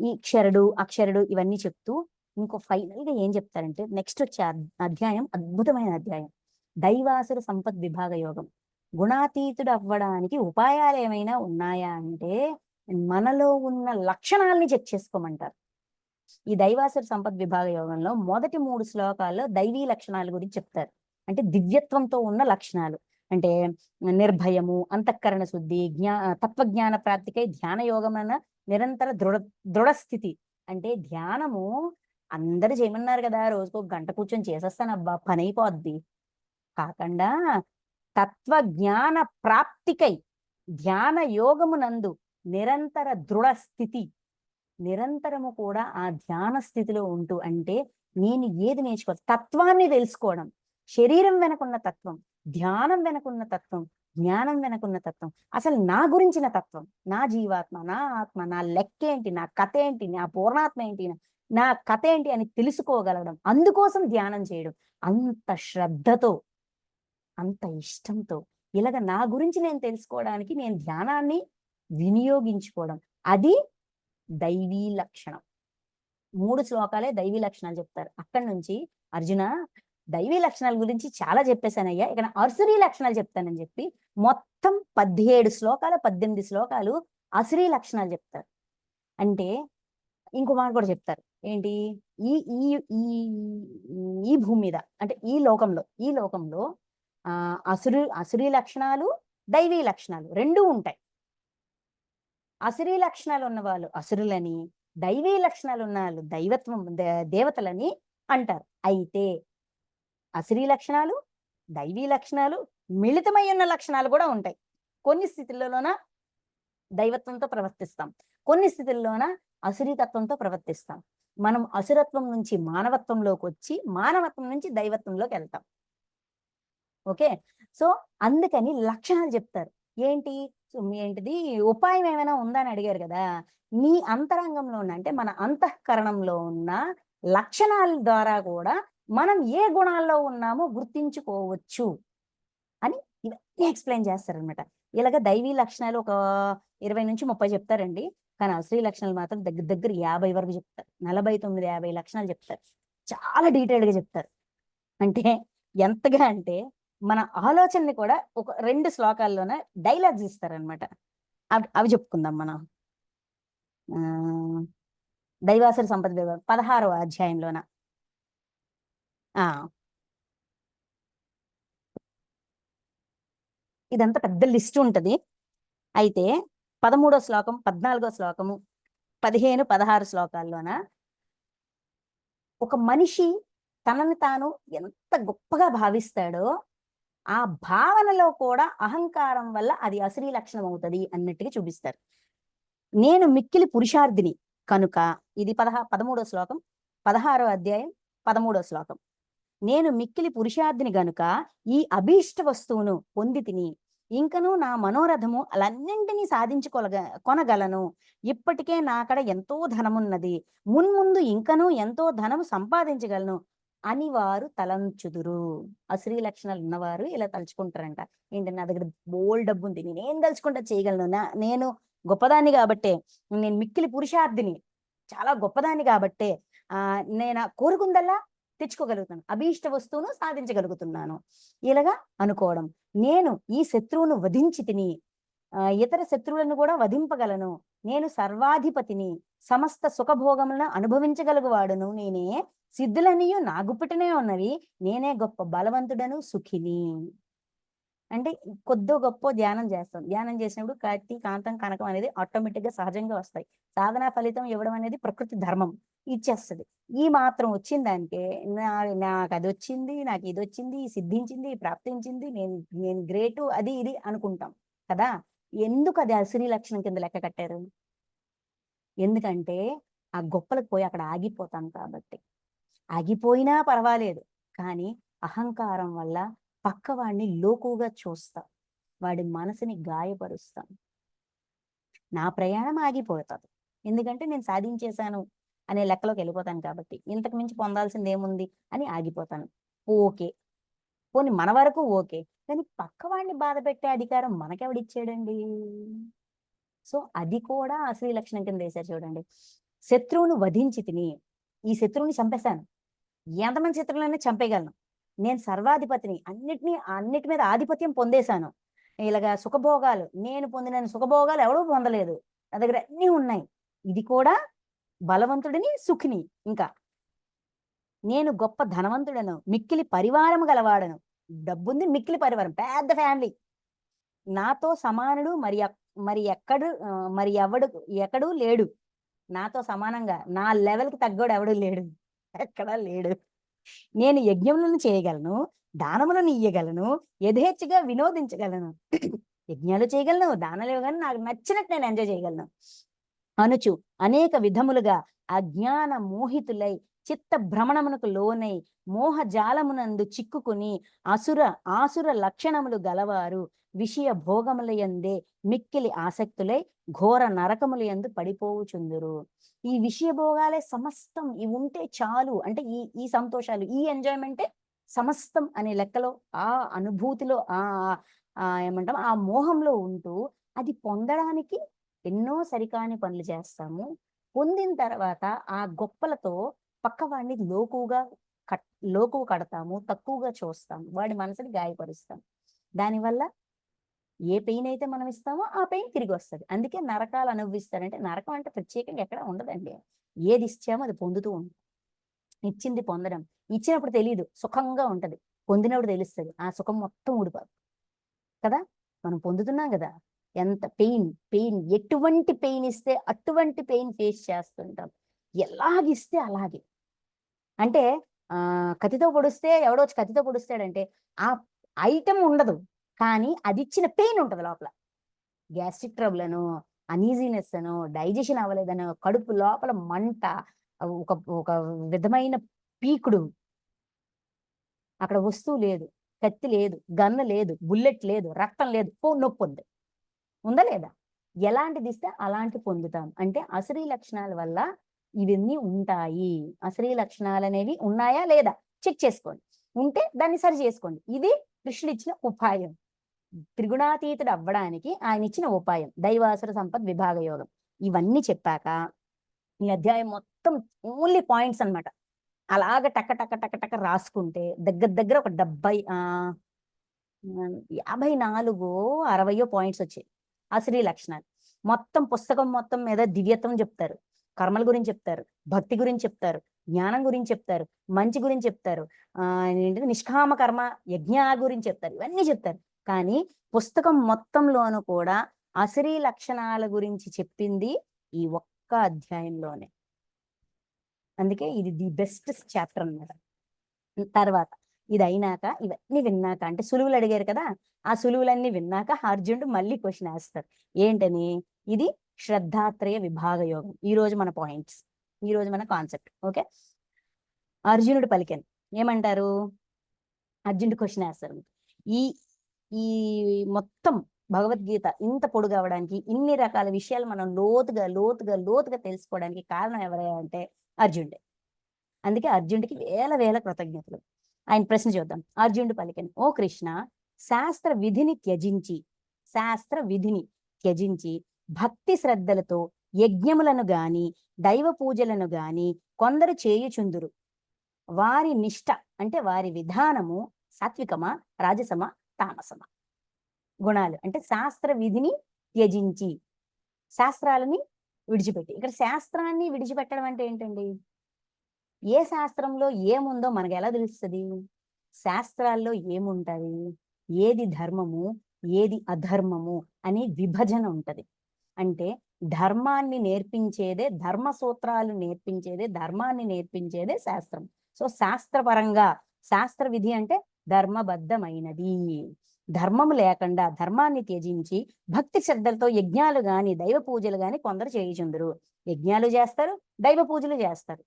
ఈ క్షరుడు అక్షరుడు ఇవన్నీ చెప్తూ ఇంకో ఫైనల్ గా ఏం చెప్తారంటే నెక్స్ట్ వచ్చే అధ్యాయం అద్భుతమైన అధ్యాయం, దైవాసుర సంపద్ విభాగ యోగం. గుణాతీతుడు అవ్వడానికి ఉపాయాలు ఏమైనా ఉన్నాయా అంటే మనలో ఉన్న లక్షణాలని చెక్ చేసుకోమంటారు. ఈ దైవాసుర సంపద్ విభాగ యోగంలో మొదటి 3 శ్లోకాల్లో దైవీ లక్షణాల గురించి చెప్తారు. అంటే దివ్యత్వంతో ఉన్న లక్షణాలు. అంటే నిర్భయము, అంతఃకరణ శుద్ధి, తత్వజ్ఞాన ప్రాప్తికై ధ్యాన యోగమైన నిరంతర దృఢ స్థితి. అంటే ధ్యానము అందరూ చేయమన్నారు కదా, రోజుకు 1 గంట కూర్చొని చేసేస్తానబ్బా పని అయిపోద్ది కాకుండా, తత్వజ్ఞాన ప్రాప్తికై ధ్యాన యోగమునందు నిరంతర దృఢ స్థితి, నిరంతరము కూడా ఆ ధ్యాన స్థితిలో ఉంటూ, అంటే నేను ఏది నేర్చుకోవాలి, తత్వాన్ని తెలుసుకోవడం, శరీరం వెనకున్న తత్వం, ధ్యానం వెనకున్న తత్వం, జ్ఞానం వెనకున్న తత్వం, అసలు నా గురించిన తత్వం, నా జీవాత్మ, నా ఆత్మ, నా లెక్కేంటి, నా కథ ఏంటి, నా పూర్ణాత్మ ఏంటి, నా కథ ఏంటి అని తెలుసుకోగలగడం, అందుకోసం ధ్యానం చేయడం, అంత శ్రద్ధతో, అంత ఇష్టంతో, ఇలాగ నా గురించి నేను తెలుసుకోవడానికి నేను ధ్యానాన్ని వినియోగించుకోవడం, అది దైవీ లక్షణం. 3 శ్లోకాలే దైవీ లక్షణాలు చెప్తారు. అక్కడి నుంచి అర్జున దైవీ లక్షణాల గురించి చాలా చెప్పేశానయ్యా, ఇక అసురీ లక్షణాలు చెప్తానని చెప్పి మొత్తం 17 శ్లోకాలు 18 శ్లోకాలు అసురీ లక్షణాలు చెప్తారు. అంటే ఇంకో మాట కూడా చెప్తారు ఏంటి, ఈ ఈ ఈ ఈ భూమి మీద, అంటే ఈ లోకంలో అసురీ లక్షణాలు, దైవీ లక్షణాలు రెండూ ఉంటాయి. అసురీ లక్షణాలు ఉన్న వాళ్ళు అసురులని, దైవీ లక్షణాలు ఉన్న వాళ్ళు దేవతలని అంటారు. అయితే అసురీ లక్షణాలు, దైవీ లక్షణాలు మిళితమై ఉన్న లక్షణాలు కూడా ఉంటాయి. కొన్ని స్థితుల్లోన దైవత్వంతో ప్రవర్తిస్తాం, కొన్ని స్థితుల్లోన అసురీతత్వంతో ప్రవర్తిస్తాం. మనం అసురత్వం నుంచి మానవత్వంలోకి వచ్చి, మానవత్వం నుంచి దైవత్వంలోకి వెళ్తాం. ఓకే, సో అందుకని లక్షణాలు చెప్తారు. ఏంటిది ఉపాయం ఏమైనా ఉందా అని అడిగారు కదా. మీ అంతరంగంలో ఉన్న, అంటే మన అంతఃకరణంలో ఉన్న లక్షణాల ద్వారా కూడా మనం ఏ గుణాల్లో ఉన్నామో గుర్తించుకోవచ్చు అని ఇవన్నీ ఎక్స్ప్లెయిన్ చేస్తారనమాట. ఇలాగ దైవీ లక్షణాలు ఒక 20 నుంచి 30 చెప్తారండి, కానీ అసలీ లక్షణాలు మాత్రం దగ్గర 50 వరకు చెప్తారు. 49, 50 లక్షణాలు చెప్తారు. చాలా డీటెయిల్డ్ గా చెప్తారు. అంటే ఎంతగా అంటే మన ఆలోచనని కూడా ఒక 2 శ్లోకాల్లోనే డైలాగ్స్ ఇస్తారనమాట. అవి చెప్పుకుందాం మనం. దైవాసుర సంపద 16వ అధ్యాయంలోన ఇదంతా పెద్ద లిస్ట్ ఉంటది. అయితే 13వ శ్లోకం, 14వ శ్లోకము, 15, 16 శ్లోకాల్లోన ఒక మనిషి తనని తాను ఎంత గొప్పగా భావిస్తాడో ఆ భావనలో కూడా అహంకారం వల్ల అది అసురీ లక్షణం అవుతుంది అన్నట్టుగా చూపిస్తారు. నేను మిక్కిలి పురుషార్థిని కనుక, ఇది 13వ శ్లోకం, 16వ అధ్యాయం 13వ శ్లోకం. నేను మిక్కిలి పురుషార్థిని గనుక ఈ అభీష్ట వస్తువును పొంది తిని, ఇంకను నా మనోరథము అలన్నింటినీ కొనగలను. ఇప్పటికే నాకడ ఎంతో ధనమున్నది, మున్ముందు ఇంకనూ ఎంతో ధనము సంపాదించగలను అని వారు తలంచుదురు. అసురీ లక్షణాలు ఉన్నవారు ఇలా తలుచుకుంటారంట. ఏంటంటే నా దగ్గర బోల్ డబ్బు ఉంది, నేనేం తలుచుకుంటా చేయగలను, నేను గొప్పదాన్ని కాబట్టే, నేను మిక్కిలి పురుషార్థిని, చాలా గొప్పదాన్ని కాబట్టే నేను కోరుకుందల్లా తెచ్చుకోగలుగుతాను, అభీష్ట వస్తువును సాధించగలుగుతున్నాను ఇలాగా అనుకోవడం. నేను ఈ శత్రువును వధించి తిని ఇతర శత్రువులను కూడా వధింపగలను, నేను సర్వాధిపతిని, సమస్త సుఖభోగములను అనుభవించగలుగువాడును నేనే, సిద్ధులనియు నా గుప్పిటనే ఉన్నవి, నేనే గొప్ప బలవంతుడను సుఖిని. అంటే కొద్దో గొప్ప ధ్యానం చేస్తాం, ధ్యానం చేసినప్పుడు కత్తి, కాంతం, కనకం అనేది ఆటోమేటిక్ గా సహజంగా వస్తాయి. సాధనా ఫలితం ఇవ్వడం అనేది ప్రకృతి ధర్మం, ఇచ్చేస్తుంది. ఈ మాత్రం వచ్చిందంటే నాకు అది వచ్చింది, నాకు ఇది వచ్చింది, సిద్ధించింది, ప్రాప్తించింది, నేను గ్రేటు, అది ఇది అనుకుంటాం కదా. ఎందుకు అది అసురీ లక్షణం కింద లెక్క కట్టారు? ఎందుకంటే ఆ గొప్పలకు పోయి అక్కడ ఆగిపోతాం కాబట్టి. ఆగిపోయినా పర్వాలేదు, కానీ అహంకారం వల్ల పక్కవాడిని లోకుగా చూస్తాం, వాడి మనసుని గాయపరుస్తాం, నా ప్రయాణం ఆగిపోతుంది. ఎందుకంటే నేను సాధించేశాను అనే లెక్కలోకి వెళ్ళిపోతాను కాబట్టి, ఇంతకు మించి పొందాల్సింది ఏముంది అని ఆగిపోతాను. ఓకే, పోనీ మన వరకు ఓకే, కానీ పక్కవాడిని బాధ పెట్టే అధికారం మనకెవడిచ్చాడండి? సో అది కూడా అసలీ లక్షణం కింద వేశారు చూడండి. శత్రువును వధించి తిని, ఈ శత్రువుని చంపేశాను, ఎంతమంది శత్రువులైనా చంపేయగలను, నేను సర్వాధిపతిని, అన్నిటి మీద ఆధిపత్యం పొందేశాను, ఇలాగా సుఖభోగాలు, నేను పొందిన సుఖభోగాలు ఎవడూ పొందలేదు, నా దగ్గర అన్నీ ఉన్నాయి, ఇది కూడా బలవంతుడిని సుఖిని. ఇంకా నేను గొప్ప ధనవంతుడను, మిక్కిలి పరివారం గలవాడను. డబ్బుంది, మిక్కిలి పరివారం, పెద్ద ఫ్యామిలీ. నాతో సమానుడు మరి ఎక్కడు లేడు. నాతో సమానంగా నా లెవెల్కి తగ్గోడు ఎవడు లేడు, ఎక్కడా లేడు. నేను యజ్ఞములను చేయగలను, దానములను ఇయ్యగలను, యథేచ్ఛగా వినోదించగలను. యజ్ఞాలు చేయగలను, దానాలు ఇవ్వగలను, నాకు నచ్చినట్టు నేను ఎంజాయ్ చేయగలను అనుచు అనేక విధములుగా అజ్ఞాన మోహితులై చిత్త భ్రమణమునకు లోనై మోహజాలమునందు చిక్కుకుని ఆసుర లక్షణములు గలవారు విషయ భోగములయందే మిక్కిలి ఆసక్తులై ఘోర నరకములయందు పడిపోవుచుందురు. ఈ విషయ భోగాలే సమస్తం, ఇవి ఉంటే చాలు అంటే ఈ సంతోషాలు, ఈ ఎంజాయ్మెంటే సమస్తం అనే లెక్కలో, ఆ అనుభూతిలో, ఏమంటాం, ఆ మోహంలో ఉంటూ అది పొందడానికి ఎన్నో సరికాని పనులు చేస్తాము. పొందిన తర్వాత ఆ గొప్పలతో పక్కవాడిని లోకువ కడతాము, తక్కువగా చూస్తాము, వాడి మనసుని గాయపరుస్తాం. దానివల్ల ఏ పెయిన్ అయితే మనం ఇస్తామో ఆ పెయిన్ తిరిగి వస్తుంది. అందుకే నరకాలు అనుభవిస్తారంటే, నరకం అంటే ప్రత్యేకంగా ఎక్కడ ఉండదండి. ఏది ఇచ్చామో అది పొందుతూ ఉంటుంది. ఇచ్చింది పొందడం, ఇచ్చినప్పుడు తెలియదు, సుఖంగా ఉంటది, పొందినప్పుడు తెలుస్తుంది ఆ సుఖం మొత్తం ఊడిపోదు కదా. మనం పొందుతున్నాం కదా, ఎంత పెయిన్ ఎటువంటి పెయిన్ ఇస్తే అటువంటి పెయిన్ ఫేస్ చేస్తుంటాం. ఎలాగిస్తే అలాగే. అంటే కత్తితో పొడిస్తే ఎవడో వచ్చి కత్తితో పొడుస్తాడంటే ఆ ఐటమ్ ఉండదు, కానీ అది ఇచ్చిన పెయిన్ ఉంటుంది లోపల. గ్యాస్ట్రిక్ ట్రబుల్ అనో, అనీజీనెస్ అనో, డైజెషన్ అవ్వలేదనో, కడుపు లోపల మంట, ఒక ఒక విధమైన పీకుడు. అక్కడ వస్తువు లేదు, కత్తి లేదు, గన్ను లేదు, బుల్లెట్ లేదు, రక్తం లేదు, నొప్పి ఉంది, ఉందా లేదా? ఎలాంటిది ఇస్తే అలాంటి పొందుతాం. అంటే అసరీ లక్షణాల వల్ల ఇవన్నీ ఉంటాయి. అసరీ లక్షణాలు అనేవి ఉన్నాయా లేదా చెక్ చేసుకోండి, ఉంటే దాన్ని సరి చేసుకోండి. ఇది కృష్ణుడు ఇచ్చిన ఉపాయం. త్రిగుణాతీతుడు అవ్వడానికి ఆయన ఇచ్చిన ఉపాయం దైవాసుర సంపద్ విభాగ యోగం. ఇవన్నీ చెప్పాక ఈ అధ్యాయం మొత్తం ఓన్లీ పాయింట్స్ అన్నమాట. అలాగ టక టక టక టక రాసుకుంటే దగ్గర ఒక 54 60 పాయింట్స్ వచ్చాయి అసరీ లక్షణాలు. మొత్తం పుస్తకం మొత్తం మీద దివ్యత్వం చెప్తారు, కర్మల గురించి చెప్తారు, భక్తి గురించి చెప్తారు, జ్ఞానం గురించి చెప్తారు, మంచి గురించి చెప్తారు, ఏంటిది నిష్కామ కర్మ యజ్ఞ గురించి చెప్తారు, ఇవన్నీ చెప్తారు. కానీ పుస్తకం మొత్తంలోనూ కూడా అసరీ లక్షణాల గురించి చెప్పింది ఈ ఒక్క అధ్యాయంలోనే. అందుకే ఇది ది బెస్ట్ చాప్టర్ అన్నమాట. తర్వాత ఇది అయినాక, ఇవన్నీ విన్నాక, అంటే సులువులు అడిగారు కదా, ఆ సులువులన్నీ విన్నాక అర్జునుడు మళ్ళీ క్వశ్చన్ వేస్తారు. ఏంటని? ఇది శ్రద్ధాత్రయ విభాగ యోగం. ఈ రోజు మన పాయింట్స్, ఈ రోజు మన కాన్సెప్ట్. ఓకే, అర్జునుడు పలికాను ఏమంటారు? అర్జునుడు క్వశ్చన్ వేస్తారు. ఈ ఈ మొత్తం భగవద్గీత ఇంత పొడుగు అవడానికి, ఇన్ని రకాల విషయాలు మనం లోతుగా తెలుసుకోవడానికి కారణం ఎవరయ్యా అంటే అర్జునుడే. అందుకే అర్జునుడికి వేల కృతజ్ఞతలు. ఆయన ప్రశ్న చూద్దాం. అర్జునుడు పలికెను, ఓ కృష్ణ, శాస్త్ర విధిని త్యజించి భక్తి శ్రద్ధలతో యజ్ఞములను గాని దైవ పూజలను గాని కొందరు చేయుచుందురు. వారి నిష్ట అంటే వారి విధానము సాత్వికమా, రాజసమా, తామసమా? గుణాలు అంటే శాస్త్ర విధిని త్యజించి, శాస్త్రాలని విడిచిపెట్టి. ఇక్కడ శాస్త్రాన్ని విడిచిపెట్టడం అంటే ఏంటండి? ఏ శాస్త్రంలో ఏముందో మనకు ఎలా తెలుస్తుంది? శాస్త్రాల్లో ఏముంటది, ఏది ధర్మము, ఏది అధర్మము అనే విభజన ఉంటది. అంటే ధర్మాన్ని నేర్పించేదే, ధర్మ సూత్రాలు నేర్పించేదే, ధర్మాన్ని నేర్పించేదే శాస్త్రం. సో శాస్త్రపరంగా, శాస్త్ర విధి అంటే ధర్మబద్ధమైనది. ధర్మము లేకుండా, ధర్మాన్ని త్యజించి భక్తి శ్రద్ధలతో యజ్ఞాలు గాని దైవ పూజలు గాని కొందరు చేయుచుందరు. యజ్ఞాలు చేస్తారు, దైవ పూజలు చేస్తారు,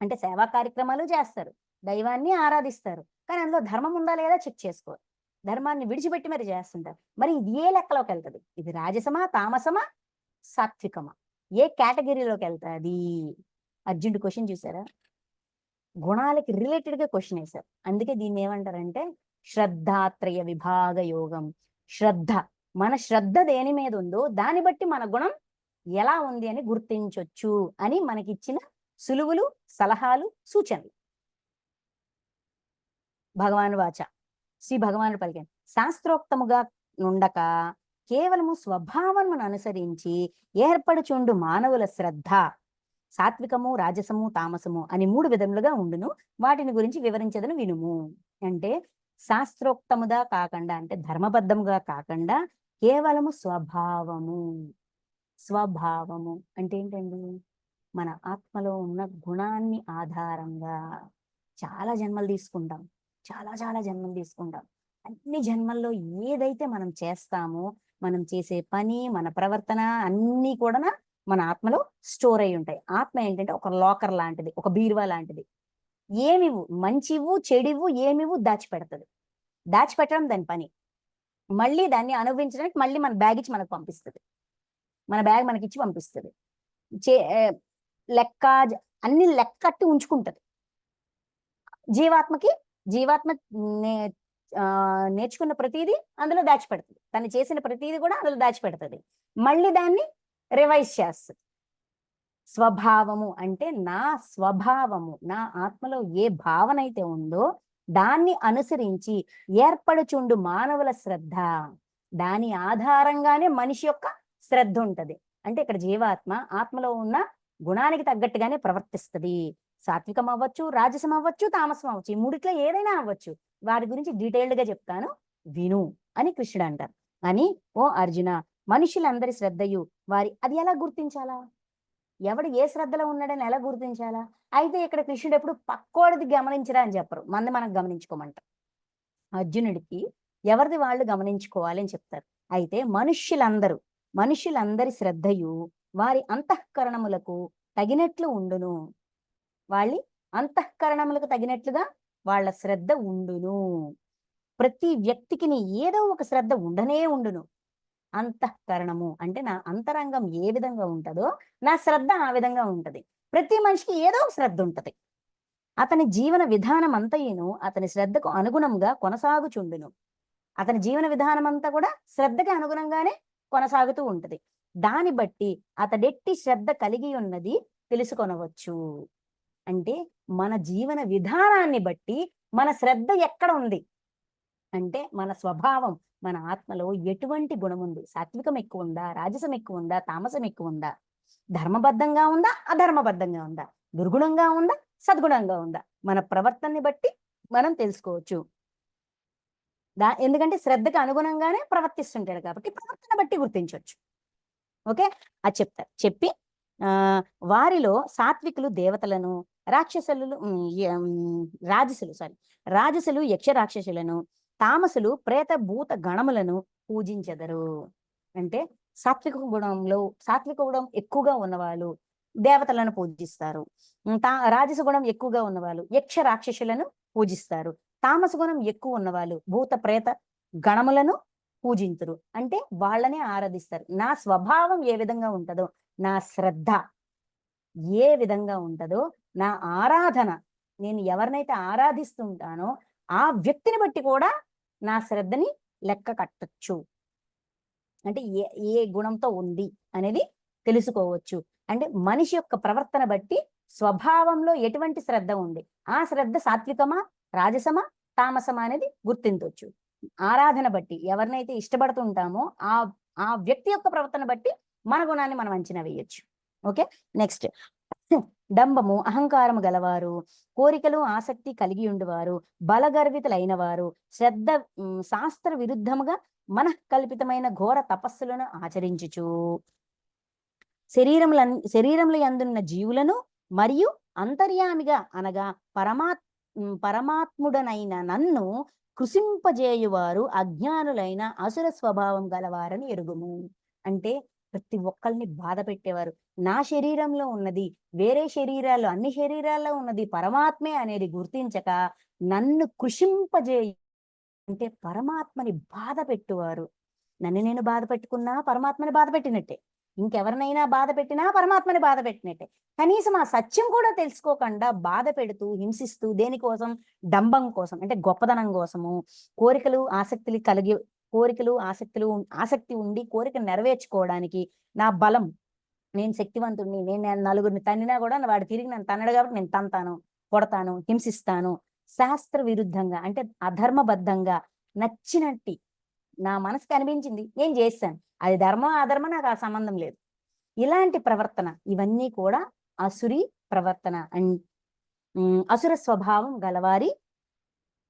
అంటే సేవా కార్యక్రమాలు చేస్తారు, దైవాన్ని ఆరాధిస్తారు. కానీ అందులో ధర్మం ఉందా లేదా చెక్ చేసుకోరు. ధర్మాన్ని విడిచిపెట్టి మరి చేస్తుంటారు. మరి ఇది ఏ లెక్కలోకి వెళ్తుంది? ఇది రాజసమా, తామసమా, సాత్వికమా? ఏ కేటగిరీలోకి వెళ్తుంది? అర్జునుడి క్వశ్చన్ చూసారా? గుణాలకి రిలేటెడ్ గా క్వశ్చన్ వేశారు. అందుకే దీన్ని ఏమంటారంటే శ్రద్ధాత్రయ విభాగ యోగం. మన శ్రద్ధ దేని మీద ఉందో దాన్ని బట్టి మన గుణం ఎలా ఉంది అని గుర్తించొచ్చు అని మనకిచ్చిన సులువులు, సలహాలు, సూచనలు. భగవాను వాచ, శ్రీ భగవానుడు పలికాను, శాస్త్రోక్తముగా ఉండక కేవలము స్వభావమును అనుసరించి ఏర్పడుచుండు మానవుల శ్రద్ధ సాత్వికము, రాజసము, తామసము అని 3 విధములుగా ఉండును. వాటిని గురించి వివరించదను వినుము. అంటే శాస్త్రోక్తముగా కాకుండా, అంటే ధర్మబద్ధముగా కాకుండా కేవలము స్వభావము. స్వభావము అంటే ఏంటండి? మన ఆత్మలో ఉన్న గుణాన్ని ఆధారంగా చాలా జన్మలు తీసుకుంటాం. చాలా జన్మలు తీసుకుంటాం. అన్ని జన్మల్లో ఏదైతే మనం చేస్తామో, మనం చేసే పని, మన ప్రవర్తన అన్నీ కూడా మన ఆత్మలో స్టోర్ అయి ఉంటాయి. ఆత్మ ఏంటంటే ఒక లాకర్ లాంటిది, ఒక బీరువా లాంటిది. ఏమివు మంచివు, చెడివు ఏమివు దాచిపెడతది. దాచిపెట్టడం దాని పని. మళ్ళీ దాన్ని అనుభవించడానికి మళ్ళీ మన బ్యాగ్ ఇచ్చి మనకు పంపిస్తది. మన బ్యాగ్ మనకిచ్చి పంపిస్తది. లెక్క అన్ని లెక్కట్టి ఉంచుకుంటది. జీవాత్మ నేర్చుకున్న ప్రతిదీ అందులో దాచిపెడుతుంది. తను చేసిన ప్రతిదీ కూడా అందులో దాచిపెడుతుంది. మళ్ళీ దాన్ని రివైజ్ చేస్తుంది. స్వభావము అంటే నా స్వభావము, నా ఆత్మలో ఏ భావన అయితే ఉందో దాన్ని అనుసరించి ఏర్పడుచుండు మానవుల శ్రద్ధ, దాని ఆధారంగానే మనిషి యొక్క శ్రద్ధ ఉంటది. అంటే ఇక్కడ జీవాత్మ ఆత్మలో ఉన్న గుణానికి తగ్గట్టుగానే ప్రవర్తిస్తుంది. సాత్వికం అవ్వచ్చు, రాజసం అవ్వచ్చు, తామసం అవ్వచ్చు. ఈ మూడిట్లో ఏదైనా అవ్వచ్చు. వారి గురించి డీటెయిల్డ్ గా చెప్తాను విను అని కృష్ణుడు అంటారు. అని ఓ అర్జున, మనుషులందరి శ్రద్ధయు వారి అది ఎలా గుర్తించాలా? ఎవడు ఏ శ్రద్ధలో ఉన్నాడని ఎలా గుర్తించాలా? అయితే ఇక్కడ కృష్ణుడు ఎప్పుడు పక్కోడిది గమనించరా అని చెప్పరు, మనం గమనించుకోమంటారు. అర్జునుడికి ఎవరిది వాళ్ళు గమనించుకోవాలి అని చెప్తారు. అయితే మనుష్యులందరి శ్రద్ధయు వారి అంతఃకరణములకు తగినట్లు ఉండును. వాళ్ళ అంతఃకరణములకు తగినట్లుగా వాళ్ళ శ్రద్ధ ఉండును. ప్రతి వ్యక్తికి ఏదో ఒక శ్రద్ధ ఉండనే ఉండును. అంతఃకరణము అంటే నా అంతరంగం ఏ విధంగా ఉంటుందో నా శ్రద్ధ ఆ విధంగా ఉంటది. ప్రతి మనిషికి ఏదో ఒక శ్రద్ధ ఉంటది. అతని జీవన విధానం అంతయును అతని శ్రద్ధకు అనుగుణంగా కొనసాగుచుండును. అతని జీవన విధానం అంతా కూడా శ్రద్ధకి అనుగుణంగానే కొనసాగుతూ ఉంటది. దాన్ని బట్టి అతడెట్టి శ్రద్ధ కలిగి ఉన్నది తెలుసుకొనవచ్చు. అంటే మన జీవన విధానాన్ని బట్టి మన శ్రద్ధ ఎక్కడ ఉంది అంటే మన స్వభావం, మన ఆత్మలో ఎటువంటి గుణం ఉంది? సాత్వికం ఎక్కువ ఉందా, రాజసం ఎక్కువ ఉందా, తామసం ఎక్కువ ఉందా, ధర్మబద్ధంగా ఉందా, అధర్మబద్ధంగా ఉందా, దుర్గుణంగా ఉందా, సద్గుణంగా ఉందా? మన ప్రవర్తనని బట్టి మనం తెలుసుకోవచ్చు. ఎందుకంటే శ్రద్ధకు అనుగుణంగానే ప్రవర్తిస్తుంటాడు కాబట్టి ప్రవర్తన బట్టి గుర్తించవచ్చు. ఓకే, అది చెప్తారు. చెప్పి వారిలో సాత్వికులు దేవతలను, రాజసులు యక్ష రాక్షసులను, తామసులు ప్రేత భూత గణములను పూజించెదరు. అంటే సాత్విక గుణం ఎక్కువగా ఉన్నవాళ్ళు దేవతలను పూజిస్తారు. రాజస గుణం ఎక్కువగా ఉన్నవాళ్ళు యక్ష రాక్షసులను పూజిస్తారు. తామస గుణం ఎక్కువ ఉన్నవాళ్ళు భూత ప్రేత గణములను పూజించరు. అంటే వాళ్ళనే ఆరాధిస్తారు. నా స్వభావం ఏ విధంగా ఉంటుందో, నా శ్రద్ధ ఏ విధంగా ఉంటుందో, నా ఆరాధన నేను ఎవరినైతే ఆరాధిస్తుంటానో ఆ వ్యక్తిని బట్టి కూడా నా శ్రద్ధని లెక్క కట్టచ్చు. అంటే ఏ గుణంతో ఉంది అనేది తెలుసుకోవచ్చు. అంటే మనిషి యొక్క ప్రవర్తన బట్టి స్వభావంలో ఎటువంటి శ్రద్ధ ఉంది, ఆ శ్రద్ధ సాత్వికమా, రాజసమా, తామసమా అనేది గుర్తించవచ్చు. ఆరాధన బట్టి ఎవరినైతే ఇష్టపడుతుంటామో ఆ వ్యక్తి యొక్క ప్రవర్తన బట్టి మన గుణాన్ని మనం అంచనా వేయొచ్చు. ఓకే, నెక్స్ట్ డంబము, అహంకారము గలవారు, కోరికలు ఆసక్తి కలిగి ఉండేవారు, బలగర్వితులైన వారు, శాస్త్ర విరుద్ధముగా మనఃకల్పితమైన ఘోర తపస్సులను ఆచరించుచు శరీరముల యందున్న జీవులను మరియు అంతర్యామిగా అనగా పరమాత్ముడనైన నన్ను కృషింపజేయువారు అజ్ఞానులైన అసుర స్వభావం గలవారని ఎరుగుము. అంటే ప్రతి ఒక్కరిని బాధ పెట్టేవారు. నా శరీరంలో ఉన్నది వేరే శరీరాల్లో, అన్ని శరీరాల్లో ఉన్నది పరమాత్మే అనేది గుర్తించక నన్ను కృషింపజేయ అంటే పరమాత్మని బాధ పెట్టువారు. నన్ను నేను బాధ పెట్టుకున్నా పరమాత్మని బాధ పెట్టినట్టే, ఇంకెవరినైనా బాధ పెట్టినా పరమాత్మని బాధ పెట్టినట్టే. కనీసం ఆ సత్యం కూడా తెలుసుకోకుండా బాధ పెడుతూ హింసిస్తూ దేనికోసం? డంబం కోసం, అంటే గొప్పదనం కోసము, ఆసక్తి ఉండి కోరిక నెరవేర్చుకోవడానికి, నా బలం, నేను శక్తివంతుడిని, నేను నలుగురిని తన్నినా కూడా వాడు తిరిగి నన్ను తన్నడు కాబట్టి నేను తంతాను, కొడతాను, హింసిస్తాను. శాస్త్ర విరుద్ధంగా అంటే అధర్మబద్ధంగా నచ్చినట్టి నా మనసుకు అనిపించింది, నేను చేశాను. అది ధర్మం అధర్మం నాకు ఆ సంబంధం లేదు. ఇలాంటి ప్రవర్తన ఇవన్నీ కూడా అసురి ప్రవర్తన అసుర స్వభావం గలవారి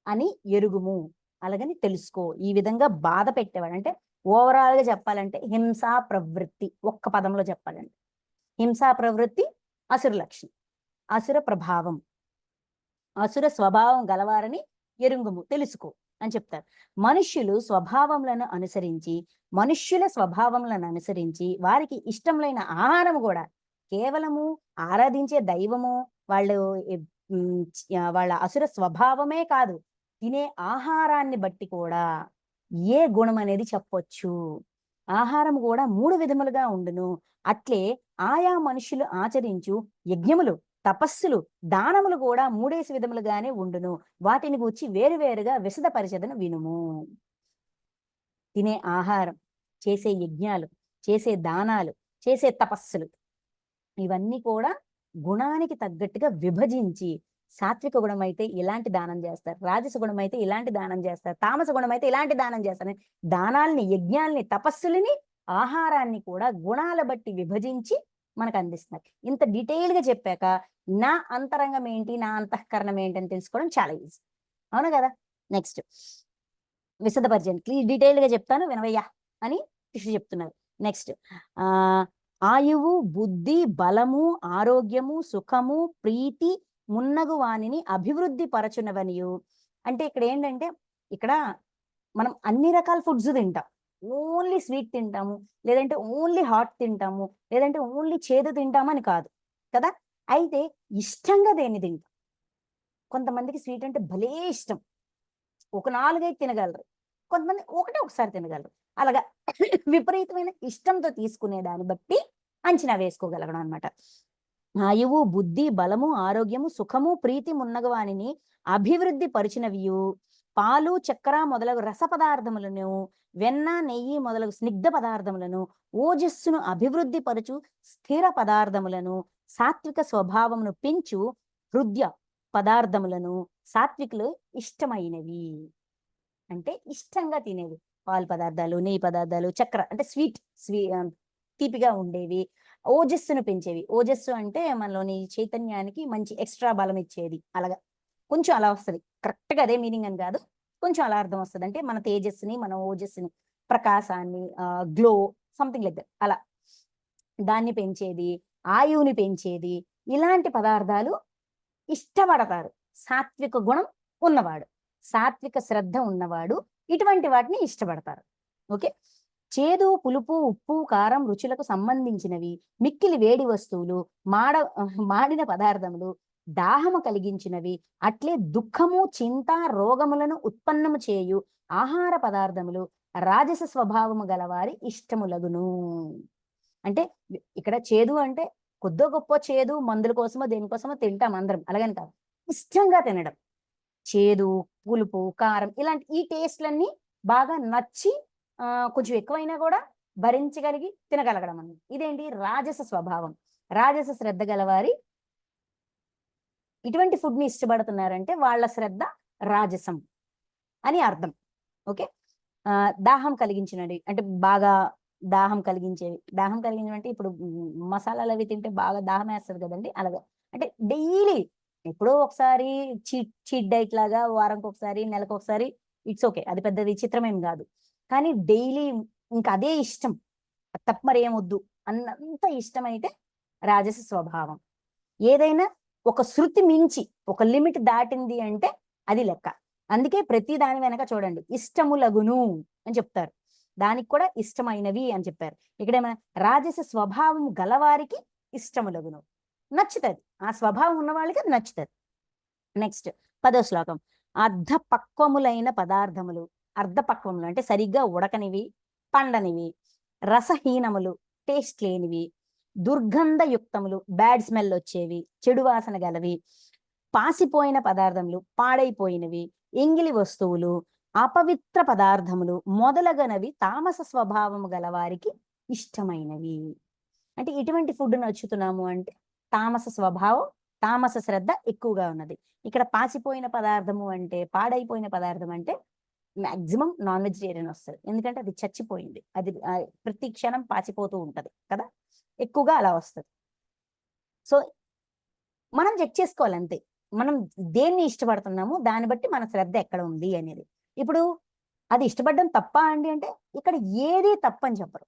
అని ఎరుగుము, అలాగని తెలుసుకో. ఈ విధంగా బాధ పెట్టేవాడు. అంటే ఓవరాల్ గా చెప్పాలంటే హింసా ప్రవృత్తి, ఒక్క పదంలో చెప్పాలంటే హింసా ప్రవృత్తి అసుర లక్షణం, అసుర ప్రభావం, అసుర స్వభావం గలవారని ఎరుగుము, తెలుసుకో అని చెప్తారు. మనుష్యుల స్వభావములను అనుసరించి వారికి ఇష్టములైన ఆహారం కూడా కేవలము ఆరాధించే దైవము వాళ్ళు వాళ్ళ అసుర స్వభావమే కాదు, తినే ఆహారాన్ని బట్టి కూడా ఏ గుణం అనేది చెప్పొచ్చు. ఆహారం కూడా 3 విధములుగా ఉండును. అట్లే ఆయా మనుషులు ఆచరించు యజ్ఞములు, తపస్సులు, దానములు కూడా 3 విధములుగానే ఉండును. వాటిని గూర్చి వేరువేరుగా విశదపరిచెదను వినుము. తినే ఆహారం, చేసే యజ్ఞాలు, చేసే దానాలు, చేసే తపస్సులు, ఇవన్నీ కూడా గుణానికి తగ్గట్టుగా విభజించి, సాత్విక గుణం అయితే ఇలాంటి దానం చేస్తారు, రాజస గుణం అయితే ఇలాంటి దానం చేస్తారు, తామస గుణం అయితే ఇలాంటి దానం చేస్తారు. దానాల్ని, యజ్ఞాల్ని, తపస్సులని, ఆహారాన్ని కూడా గుణాల బట్టి విభజించి మనకు అందిస్తున్నారు. ఇంత డీటెయిల్ గా చెప్పాక నా అంతరంగం ఏంటి, నా అంతఃకరణం ఏంటి అని తెలుసుకోవడం చాలా ఈజీ, అవును కదా. నెక్స్ట్ విశదపరిచయం డీటెయిల్ గా చెప్తాను వినవయ్యా అని కృష్ణ చెప్తున్నారు. నెక్స్ట్ ఆయువు, బుద్ధి, బలము, ఆరోగ్యము, సుఖము, ప్రీతి మున్నగు వానిని అభివృద్ధి పరచునవనియు. అంటే ఇక్కడ ఏంటంటే, ఇక్కడ మనం అన్ని రకాల ఫుడ్స్ తింటాం. ఓన్లీ స్వీట్ తింటాము, లేదంటే ఓన్లీ హాట్ తింటాము, లేదంటే ఓన్లీ చేదు తింటామని కాదు కదా. అయితే ఇష్టంగా దేన్ని తింటాం. కొంతమందికి స్వీట్ అంటే భలే ఇష్టం, ఒక 4, 5 తినగలరు. కొంతమంది ఒకసారి తినగలరు. అలాగా విపరీతమైన ఇష్టంతో తీసుకునే దాన్ని బట్టి అంచనా వేసుకోగలగడం అనమాట. ఆయువు, బుద్ధి, బలము, ఆరోగ్యము, సుఖము, ప్రీతి మున్నగవానిని అభివృద్ధి పరిచినవియు పాలు, చక్కెర మొదలగు రస పదార్థములను, వెన్న, నెయ్యి మొదలగు స్నిగ్ధ పదార్థములను, ఓజస్సును అభివృద్ధి పరచు స్థిర పదార్థములను, సాత్విక స్వభావమును పెంచు హృదయ పదార్థములను సాత్వికులు ఇష్టమైనవి. అంటే ఇష్టంగా తినేవి పాలు పదార్థాలు, నెయ్యి పదార్థాలు, చక్కెర అంటే తీపిగా ఉండేవి, ఓజస్సును పెంచేవి. ఓజస్సు అంటే మనలోని చైతన్యానికి మంచి ఎక్స్ట్రా బలం ఇచ్చేది. అలాగా కొంచెం అలా వస్తుంది, కరెక్ట్గా అదే మీనింగ్ అని కాదు, కొంచెం అలా అర్థం వస్తుంది. అంటే మన తేజస్సుని, మన ఓజస్సుని, ప్రకాశాన్ని, గ్లో, సంథింగ్ లైక్ దట్, అలా దాన్ని పెంచేది, ఆయువుని పెంచేది, ఇలాంటి పదార్థాలు ఇష్టపడతారు సాత్విక గుణం ఉన్నవాడు, సాత్విక శ్రద్ధ ఉన్నవాడు ఇటువంటి వాటిని ఇష్టపడతారు. ఓకే. చేదు, పులుపు, ఉప్పు, కారం రుచులకు సంబంధించినవి, మిక్కిలి వేడి వస్తువులు, మాడిన పదార్థములు, దాహము కలిగించినవి, అట్లే దుఃఖము, చింత, రోగములను ఉత్పన్నము చేయు ఆహార పదార్థములు రాజస స్వభావము గలవారి ఇష్టములగును. అంటే ఇక్కడ చేదు అంటే కొద్దో గొప్ప చేదు మందుల కోసమో దేనికోసమో తింటాం అందరం, అలాగని కాదు, ఇష్టంగా తినడం. చేదు, పులుపు, కారం ఇలాంటి ఈ టేస్ట్లన్నీ బాగా నచ్చి కొంచెం ఎక్కువైనా కూడా భరించగలిగి తినగలగడం అన్నది ఇదేంటి రాజస స్వభావం. రాజస శ్రద్ధ గలవారి ఇటువంటి ఫుడ్ ని ఇష్టపడుతున్నారంటే వాళ్ళ శ్రద్ధ రాజసం అని అర్థం. ఓకే. దాహం కలిగించినవి అంటే బాగా దాహం కలిగించేవి. దాహం కలిగించమంటే ఇప్పుడు మసాలాలు అవి తింటే బాగా దాహం వేస్తుంది కదండి, అలాగా. అంటే డైలీ ఎప్పుడో ఒకసారి చీట్ డైట్ లాగా వారంకి ఒకసారి, నెలకు ఒకసారి, ఇట్స్ ఓకే, అది పెద్ద విచిత్రమేం కాదు. కానీ డైలీ ఇంకా అదే ఇష్టం, తప్ప మరేమొద్దు అన్నంత ఇష్టమైతే రాజస స్వభావం. ఏదైనా ఒక శృతి మించి ఒక లిమిట్ దాటింది అంటే అది లెక్క. అందుకే ప్రతి దాని వెనక చూడండి ఇష్టములగును అని చెప్తారు, దానికి కూడా ఇష్టమైనవి అని చెప్పారు. ఇక్కడేమైనా రాజస స్వభావం గలవారికి ఇష్టములగును, నచ్చుతుంది, ఆ స్వభావం ఉన్న వాళ్ళకి అది నచ్చుతుంది. నెక్స్ట్ 10వ శ్లోకం. అర్ధపక్వములైన పదార్థములు, అర్ధపక్వములు అంటే సరిగ్గా ఉడకనివి, పండనివి, రసహీనములు, టేస్ట్ లేనివి, దుర్గంధయుక్తములు, బ్యాడ్ స్మెల్ వచ్చేవి, చెడు వాసన గలవి, పాసిపోయిన పదార్థములు, పాడైపోయినవి, ఎంగిలి వస్తువులు, అపవిత్ర పదార్థములు మొదలగనవి తామస స్వభావము గలవారికి ఇష్టమైనవి. అంటే ఇటువంటి ఫుడ్ నచ్చుతున్నాము అంటే తామస స్వభావం, తామస శ్రద్ధ ఎక్కువగా ఉన్నది. ఇక్కడ పాసిపోయిన పదార్థము అంటే, పాడైపోయిన పదార్థం అంటే మాక్సిమం నాన్ వెజిటేరియన్ వస్తుంది, ఎందుకంటే అది చచ్చిపోయింది, అది ప్రతి క్షణం పాచిపోతూ ఉంటది కదా, ఎక్కువగా అలా వస్తుంది. సో మనం చెక్ చేసుకోవాలి అంతే, మనం దేన్ని ఇష్టపడుతున్నాము దాన్ని బట్టి మన శ్రద్ధ ఎక్కడ ఉంది అనేది. ఇప్పుడు అది ఇష్టపడడం తప్ప అండి అంటే ఇక్కడ ఏది తప్పని చెప్పరు,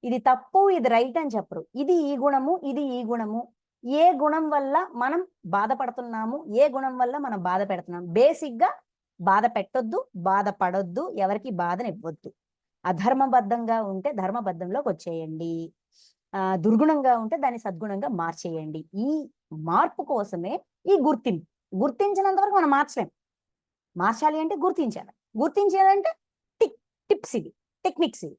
ఇది తప్పు ఇది రైట్ అని చెప్పరు, ఇది ఈ గుణము ఇది ఈ గుణము, ఏ గుణం వల్ల మనం బాధపడుతున్నాము, ఏ గుణం వల్ల మనం బాధ పెడుతున్నాం, బేసిక్ గా బాధ పెట్టొద్దు, బాధపడొద్దు, ఎవరికి బాధనివ్వద్దు. అధర్మబద్ధంగా ఉంటే ధర్మబద్ధంలోకి వచ్చేయండి, దుర్గుణంగా ఉంటే దాన్ని సద్గుణంగా మార్చేయండి. ఈ మార్పు కోసమే ఈ గుర్తింపు. గుర్తించినంత వరకు మనం మార్చాలి అంటే గుర్తించాలి, గుర్తించేదంటే టిప్స్ ఇవి, టెక్నిక్స్ ఇవి.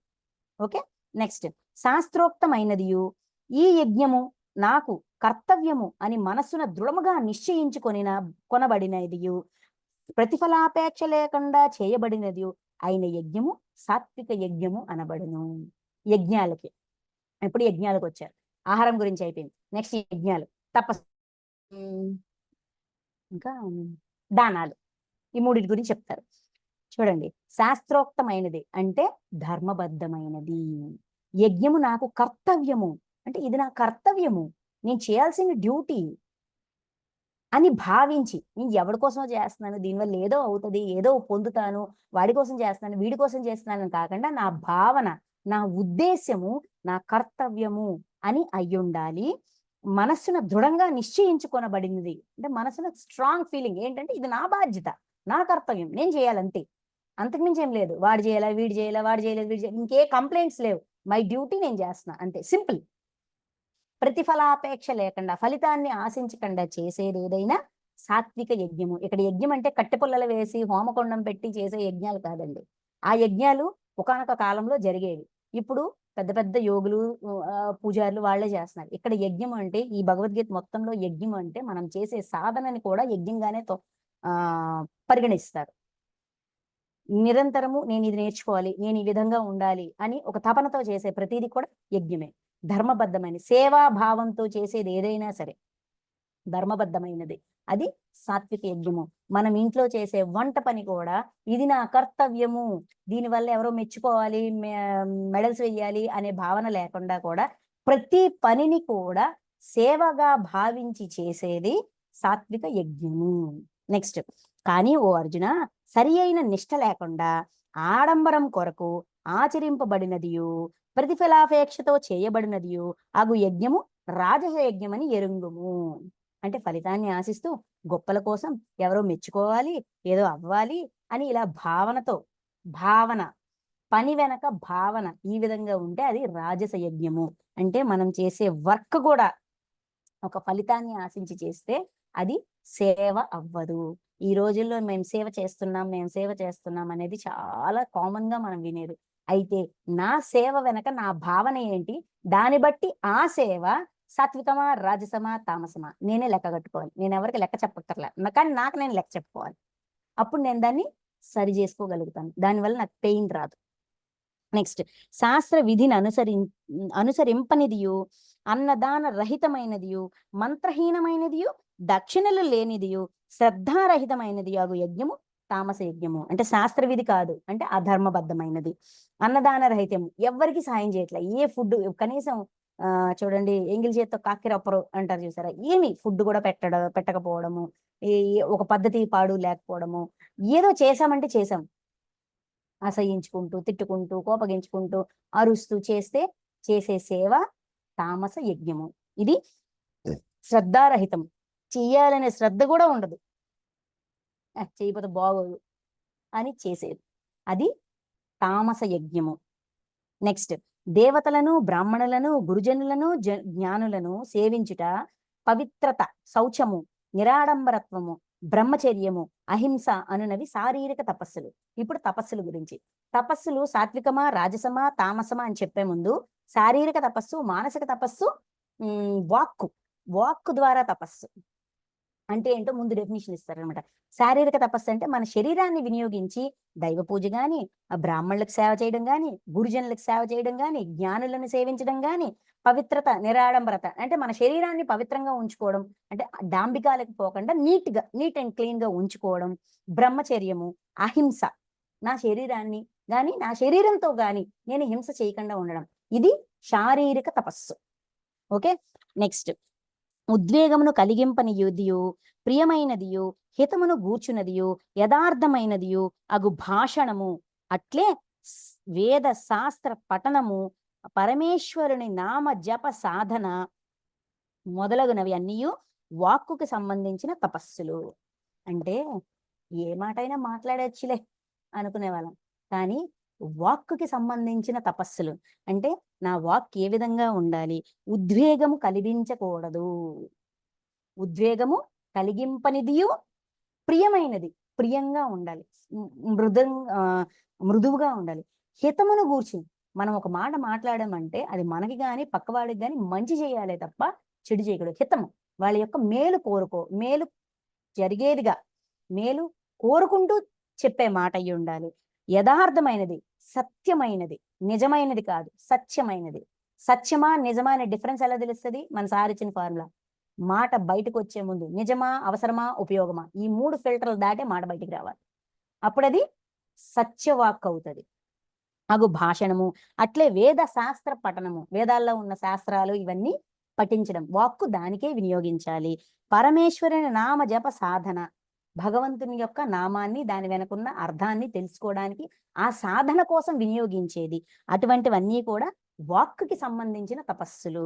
ఓకే, నెక్స్ట్ శాస్త్రోక్తమైనదియు ఈ యజ్ఞము నాకు కర్తవ్యము అని మనస్సున దృఢముగా కొనబడినదియు ప్రతిఫలాపేక్ష లేకుండా చేయబడినది అయిన యజ్ఞము సాత్విక యజ్ఞము అనబడును. యజ్ఞాలకి, ఇప్పుడు యజ్ఞాలకు వచ్చారు, ఆహారం గురించి అయిపోయింది, నెక్స్ట్ యజ్ఞాలు, తపస్సు, ఇంకా దానాలు, ఈ మూడింటి గురించి చెప్తారు. చూడండి, శాస్త్రోక్తమైనది అంటే ధర్మబద్ధమైనది, యజ్ఞము నాకు కర్తవ్యము అంటే ఇది నా కర్తవ్యము, నేను చేయాల్సిన డ్యూటీ అని భావించి, నేను ఎవరి కోసమో చేస్తున్నాను, దీనివల్ల ఏదో అవుతుంది, ఏదో పొందుతాను, వాడి కోసం చేస్తున్నాను, వీడి కోసం చేస్తున్నాను కాకుండా నా భావన, నా ఉద్దేశ్యము, నా కర్తవ్యము అని అయ్యుండాలి. మనస్సున దృఢంగా నిశ్చయించుకొనబడినది అంటే మనసున స్ట్రాంగ్ ఫీలింగ్ ఏంటంటే ఇది నా బాధ్యత, నా కర్తవ్యం, నేను చేయాలంతే, అంతకుమించి ఏం లేదు. వాడు చేయాలా, వీడు చేయాలా, వాడు చేయలేదు, వీడు చేయాలి, ఇంకే కంప్లైంట్స్ లేవు, మై డ్యూటీ నేను చేస్తున్నా అంతే, సింపుల్. ప్రతిఫలాపేక్ష లేకుండా, ఫలితాన్ని ఆశించకుండా చేసేది ఏదైనా సాత్విక యజ్ఞము. ఇక్కడ యజ్ఞం అంటే కట్టెపుల్లలు వేసి హోమకొండం పెట్టి చేసే యజ్ఞాలు కాదండి. ఆ యజ్ఞాలు ఒకానొక కాలంలో జరిగేవి, ఇప్పుడు పెద్ద పెద్ద యోగులు పూజారులు వాళ్లే చేస్తున్నారు. ఇక్కడ యజ్ఞం అంటే ఈ భగవద్గీత మొత్తంలో యజ్ఞం అంటే మనం చేసే సాధనని కూడా యజ్ఞంగానే పరిగణిస్తారు. నిరంతరము నేను ఇది నేర్చుకోవాలి, నేను ఈ విధంగా ఉండాలి అని ఒక తపనతో చేసే ప్రతిదీ కూడా యజ్ఞమే. ధర్మబద్ధమైన సేవాభావంతో చేసేది ఏదైనా సరే ధర్మబద్ధమైనది, అది సాత్విక యజ్ఞము. మనం ఇంట్లో చేసే వంట పని కూడా ఇది నా కర్తవ్యము, దీనివల్ల ఎవరో మెచ్చుకోవాలి, మెడల్స్ వేయాలి అనే భావన లేకుండా కూడా ప్రతి పనిని కూడా సేవగా భావించి చేసేది సాత్విక యజ్ఞము. నెక్స్ట్, కానీ ఓ అర్జున, సరి అయిన నిష్ట లేకుండా ఆడంబరం కొరకు ఆచరింపబడినదియు ప్రతిఫలాపేక్షతో చేయబడినదియు అగు యజ్ఞము రాజస యజ్ఞమని ఎరుంగుము. అంటే ఫలితాన్ని ఆశిస్తూ గొప్పల కోసం ఎవరో మెచ్చుకోవాలి, ఏదో అవ్వాలి అని ఇలా భావన పని వెనక భావన ఈ విధంగా ఉంటే అది రాజస యజ్ఞము. అంటే మనం చేసే వర్క్ కూడా ఒక ఫలితాన్ని ఆశించి చేస్తే అది సేవ అవ్వదు. ఈ రోజుల్లో మేము సేవ చేస్తున్నాం అనేది చాలా కామన్ గా మనం వినేది. అయితే నా సేవ వెనక నా భావన ఏంటి, దాన్ని బట్టి ఆ సేవ సాత్వికమా, రాజసమా, తామసమా నేనే లెక్క కట్టుకోవాలి. నేను ఎవరికి లెక్క చెప్పక్కర్లే, కానీ నాకు నేను లెక్క చెప్పుకోవాలి. అప్పుడు నేను దాన్ని సరి చేసుకోగలుగుతాను, దానివల్ల నాకు పెయిన్ రాదు. నెక్స్ట్, శాస్త్ర విధిని అనుసరింపనిదియు అన్నదాన రహితమైనదియు మంత్రహీనమైనదియు దక్షిణలు లేనిదియు శ్రద్ధారహితమైనది అగు యజ్ఞము తామస యజ్ఞము. అంటే శాస్త్ర విధి కాదు అంటే అధర్మబద్ధమైనది. అన్నదాన రహితము, ఎవరికి సాయం చేయట్లే, ఏ ఫుడ్ కనీసం చూడండి ఎంగిల్ చేత్తో కాకిరప్పరు అంటారు చూసారా, ఏమి ఫుడ్ కూడా పెట్టకపోవడము, ఒక పద్ధతి పాడు లేకపోవడము, ఏదో చేసామంటే చేసాం, అసహించుకుంటూ, తిట్టుకుంటూ, కోపగించుకుంటూ, అరుస్తూ చేసే సేవ తామస యజ్ఞము. ఇది శ్రద్ధారహితం, చెయ్యాలనే శ్రద్ధ కూడా ఉండదు, చేయకపోతే బాగోదు అని చేసేది, అది తామస యజ్ఞము. నెక్స్ట్, దేవతలను, బ్రాహ్మణులను, గురుజనులను, జ్ఞానులను సేవించుట పవిత్రత, శౌచము, నిరాడంబరత్వము, బ్రహ్మచర్యము, అహింస అనునవి శారీరక తపస్సులు. ఇప్పుడు తపస్సుల గురించి, తపస్సులు సాత్వికమా, రాజసమా, తామసమా అని చెప్పే ముందు శారీరక తపస్సు, మానసిక తపస్సు, వాక్కు ద్వారా తపస్సు అంటే ఏంటో ముందు డెఫినేషన్ ఇస్తారనమాట. శారీరక తపస్సు అంటే మన శరీరాన్ని వినియోగించి దైవ పూజ గాని, బ్రాహ్మణులకు సేవ చేయడం గాని, గురుజనులకు సేవ చేయడం గాని, జ్ఞానులను సేవించడం గాని, పవిత్రత, నిరాడంబరత అంటే మన శరీరాన్ని పవిత్రంగా ఉంచుకోవడం, అంటే డాంబికాలకు పోకుండా నీట్ అండ్ క్లీన్ గా ఉంచుకోవడం, బ్రహ్మచర్యము, అహింస నా శరీరాన్ని గాని నా శరీరంతో గాని నేను హింస చేయకుండా ఉండడం, ఇది శారీరక తపస్సు. ఓకే, నెక్స్ట్ ఉద్వేగమును కలిగింపనియుదియు ప్రియమైనదియు హితమును గూర్చునదియు యథార్థమైనదియు అగు భాషణము, అట్లే వేద శాస్త్ర పఠనము, పరమేశ్వరుని నామ జప సాధన మొదలగునవి అన్నీయు వాక్కుకి సంబంధించిన తపస్సులు. అంటే ఏ మాటైనా మాట్లాడచ్చులే అనుకునే వాళ్ళం, కానీ వాక్కుకి సంబంధించిన తపస్సులు అంటే నా వాక్ ఏ విధంగా ఉండాలి, ఉద్వేగము కలిగించకూడదు, ఉద్వేగము కలిగింపనిదియు ప్రియమైనది, ప్రియంగా ఉండాలి, మృదువుగా ఉండాలి, హితమును గూర్చి మనం ఒక మాట మాట్లాడమంటే అది మనకి కానీ పక్కవాడికి కానీ మంచి చేయాలి తప్ప చెడు చేయకూడదు. హితము వాళ్ళ యొక్క మేలు జరిగేదిగా, మేలు కోరుకుంటూ చెప్పే మాట అయ్యి ఉండాలి. యథార్థమైనది, సత్యమైనది, నిజమైనది కాదు సత్యమైనది. సత్యమా నిజమా అనే డిఫరెన్స్ ఎలా తెలుస్తుంది? మన సార్ ఇచ్చిన ఫార్ములా, మాట బయటకు వచ్చే ముందు నిజమా అవసరమా ఉపయోగమా ఈ 3 ఫిల్టర్లు దాటే మాట బయటికి రావాలి, అప్పుడది సత్యవాక్ అవుతుంది. అగు భాషణము, అట్లే వేద శాస్త్ర పఠనము, వేదాల్లో ఉన్న శాస్త్రాలు ఇవన్నీ పఠించడం, వాక్కు దానికే వినియోగించాలి. పరమేశ్వరుని నామ జప సాధన, భగవంతుని యొక్క నామాన్ని దాని వెనకున్న అర్థాన్ని తెలుసుకోవడానికి ఆ సాధన కోసం వినియోగించేది. అటువంటివన్నీ కూడా వాక్కుకి సంబంధించిన తపస్సులు.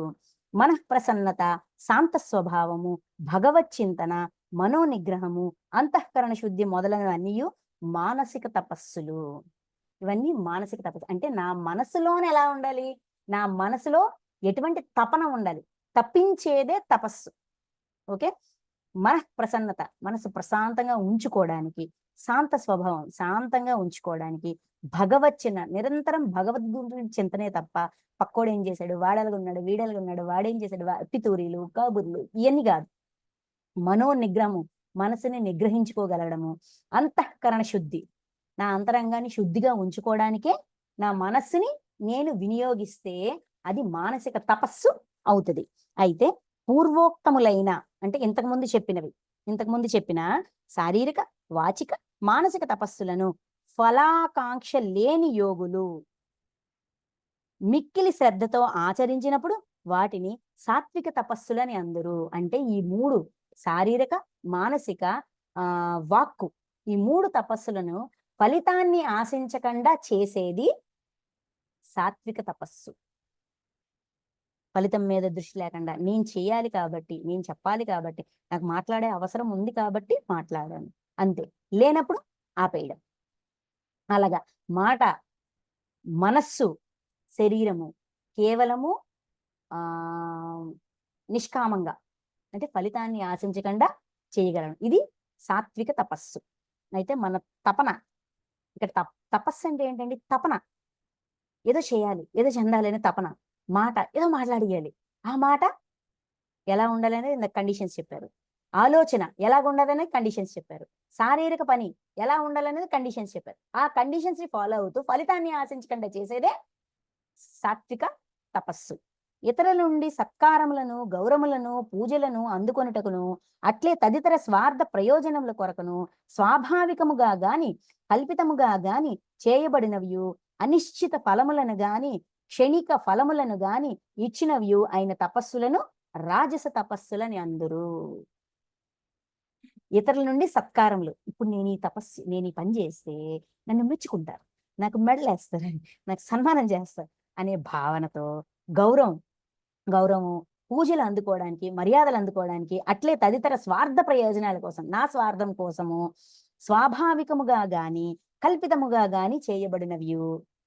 మనఃప్రసన్నత, శాంత స్వభావము, భగవత్ చింతన, మనోనిగ్రహము, అంతఃకరణ శుద్ధి మొదలైనవన్నీ మానసిక తపస్సులు. ఇవన్నీ మానసిక తపస్సు. అంటే నా మనసులోనే ఎలా ఉండాలి, నా మనసులో ఎటువంటి తపన ఉండాలి, తప్పించేదే తపస్సు. ఓకే, మనఃప్రసన్నత, మనసు ప్రశాంతంగా ఉంచుకోవడానికి, శాంత స్వభావం శాంతంగా ఉంచుకోవడానికి, భగవచ్చిన నిరంతరం భగవద్గురు చింతనే తప్ప పక్కోడు ఏం చేశాడు, వాడలుగున్నాడు వీడలుగున్నాడు వాడేం చేశాడు, పితూరీలు కబుర్లు ఇవన్నీ కాదు. మనోనిగ్రహము, మనసుని నిగ్రహించుకోగలగడము. అంతఃకరణ శుద్ధి, నా అంతరంగాన్ని శుద్ధిగా ఉంచుకోవడానికే నా మనస్సుని నేను వినియోగిస్తే అది మానసిక తపస్సు అవుతుంది. అయితే పూర్వోక్తములైన అంటే ఇంతకుముందు చెప్పిన శారీరక వాచిక మానసిక తపస్సులను ఫలాకాంక్ష లేని యోగులు మిక్కిలి శ్రద్ధతో ఆచరించినప్పుడు వాటిని సాత్విక తపస్సులని అందరు. అంటే ఈ 3 శారీరక మానసిక వాక్కు, ఈ 3 తపస్సులను ఫలితాన్ని ఆశించకుండా చేసేది సాత్విక తపస్సు. ఫలితం మీద దృష్టి లేకుండా నేను చేయాలి కాబట్టి, నేను చెప్పాలి కాబట్టి, నాకు మాట్లాడే అవసరం ఉంది కాబట్టి మాట్లాడాను అంతే, లేనప్పుడు ఆపేయడం. అలాగా మాట, మనస్సు, శరీరము కేవలము నిష్కామంగా అంటే ఫలితాన్ని ఆశించకుండా చేయగలను, ఇది సాత్విక తపస్సు. అయితే మన తపన ఇక్కడ తపస్సు అంటే ఏంటండి, తపన ఏదో చేయాలి, ఏదో చెందాలి అనే తపన, మాట ఏదో మాట్లాడియాలి, ఆ మాట ఎలా ఉండాలి అనేది కండిషన్స్ చెప్పారు, ఆలోచన ఎలా ఉండాలనేది కండిషన్స్ చెప్పారు, శారీరక పని ఎలా ఉండాలనేది కండిషన్స్ చెప్పారు. ఆ కండిషన్స్ ని ఫాలో అవుతూ ఫలితాన్ని ఆశించకుండా చేసేదే సాత్విక తపస్సు. ఇతరుల నుండి సత్కారములను, గౌరవములను, పూజలను అందుకొనుటకును, అట్లే తదితర స్వార్థ ప్రయోజనముల కొరకును స్వాభావికముగా గాని కల్పితముగా గాని చేయబడినవియు, అనిశ్చిత ఫలములను గాని క్షణిక ఫలములను గాని ఇచ్చినవియు అయిన తపస్సులను రాజస తపస్సులని అందరు. ఇతరుల నుండి సత్కారములు, ఇప్పుడు నేను ఈ పని చేస్తే నన్ను మెచ్చుకుంటారు, నాకు మెడలేస్తారు, నాకు సన్మానం చేస్తారు అనే భావనతో గౌరవము, పూజలు అందుకోవడానికి, మర్యాదలు అందుకోవడానికి, అట్లే తదితర స్వార్థ ప్రయోజనాల కోసం, నా స్వార్థం కోసము స్వాభావికముగా గాని కల్పితముగా గాని చేయబడినవి.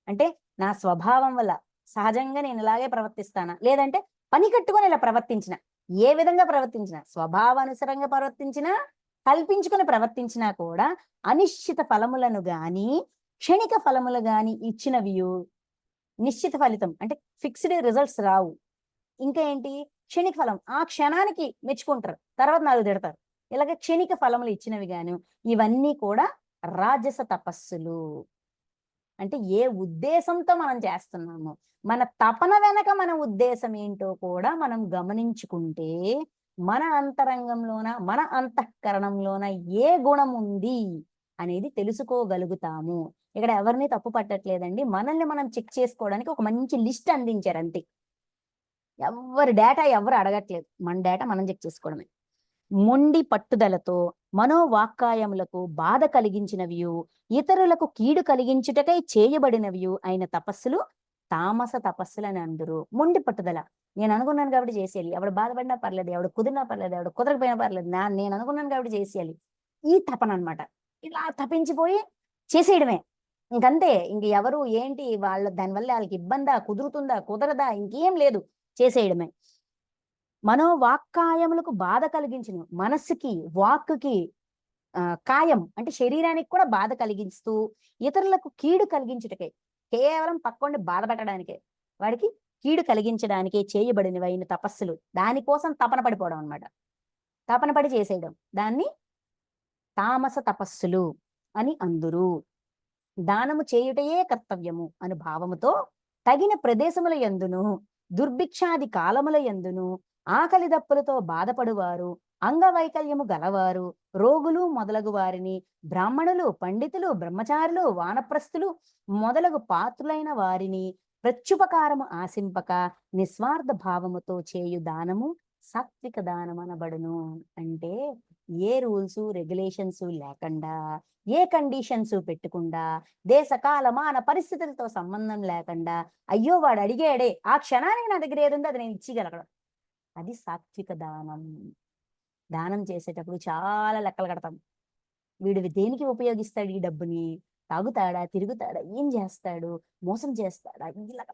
అంటే నా స్వభావం వల్ల సహజంగా నేను ఇలాగే ప్రవర్తిస్తానా, లేదంటే పని కట్టుకొని ఇలా ప్రవర్తించిన, ఏ విధంగా ప్రవర్తించినా, స్వభావానుసరంగా ప్రవర్తించినా కల్పించుకొని ప్రవర్తించినా కూడా అనిశ్చిత ఫలములను గాని క్షణిక ఫలములు గాని ఇచ్చినవియు, నిశ్చిత ఫలితం అంటే ఫిక్స్డ్ రిజల్ట్స్ రావు, ఇంకా ఏంటి క్షణిక ఫలం, ఆ క్షణానికి మెచ్చుకుంటారు, తర్వాత 4 తిడతారు, ఇలాగే క్షణిక ఫలములు ఇచ్చినవి గాను, ఇవన్నీ కూడా రాజస తపస్సులు. అంటే ఏ ఉద్దేశంతో మనం చేస్తున్నాము, మన తపన వెనక మన ఉద్దేశం ఏంటో కూడా మనం గమనించుకుంటే మన అంతరంగంలోన, మన అంతఃకరణంలోన ఏ గుణం ఉంది, అనేది తెలుసుకోగలుగుతాము. ఇక్కడ ఎవరిని తప్పు పట్టట్లేదండి. మనల్ని మనం చెక్ చేసుకోవడానికి ఒక మంచి లిస్ట్ అందించారు అంతే. ఎవరి డేటా ఎవరు అడగట్లేదు. మన డేటా మనం చెక్ చేసుకోవడమే. మొండి పట్టుదలతో మనోవాక్కాయములకు బాధ కలిగించినవియు ఇతరులకు కీడు కలిగించుటకై చేయబడినవియు అయిన తపస్సులు తామస తపస్సులని అందరు. మొండి పట్టుదల, నేను అనుకున్నాను కాబట్టి చేసేయాలి, ఎవడు బాధపడినా పర్లేదు, ఎవడు కుదిరినా పర్లేదు, ఎవడు కుదరకపోయినా పర్లేదు, నేను అనుకున్నాను కాబట్టి చేసేయాలి, ఈ తపన అనమాట. ఇలా తపించిపోయి చేసేయడమే ఇంకంతే. ఇంక ఎవరు ఏంటి వాళ్ళ దానివల్ల వాళ్ళకి ఇబ్బందా, కుదురుతుందా కుదరదా, ఇంకేం లేదు, చేసేయడమే. మనోవాక్కాయములకు బాధ కలిగించును, మనస్సుకి వాక్కుకి కాయం అంటే శరీరానికి కూడా బాధ కలిగిస్తూ ఇతరులకు కీడు కలిగించుటకే, కేవలం పక్కోడిని బాధ పెట్టడానికే, వాడికి కీడు కలిగించడానికే చేయబడినవైన తపస్సులు. దానికోసం తపన పడిపోవడం అనమాట. తపన పడి చేసేయడం, దాన్ని తామస తపస్సులు అని అందురు. దానము చేయుటయే కర్తవ్యము అను భావముతో తగిన ప్రదేశముల యందును దుర్భిక్షాది కాలముల యందును ఆకలి దప్పులతో బాధపడువారు, అంగవైకల్యము గలవారు, రోగులు మొదలగు వారిని, బ్రాహ్మణులు, పండితులు, బ్రహ్మచారులు, వానప్రస్థులు మొదలగు పాత్రులైన వారిని ప్రత్యుపకారము ఆశింపక నిస్వార్థ భావముతో చేయు దానము సాత్విక దానం అనబడును. అంటే ఏ రూల్స్ రెగ్యులేషన్స్ లేకుండా, ఏ కండిషన్స్ పెట్టకుండా, దేశకాల మాన పరిస్థితులతో సంబంధం లేకుండా, అయ్యో వాడు అడిగాడే ఆ క్షణానికి నా దగ్గర ఏదుందో అది నేను ఇచ్చిగలగడం, అది సాత్విక దానం. దానం చేసేటప్పుడు చాలా లెక్కలు కడతాం. వీడు దేనికి ఉపయోగిస్తాడు ఈ డబ్బుని? తాగుతాడా, తిరుగుతాడా, ఏం చేస్తాడు, మోసం చేస్తాడా, ఇలా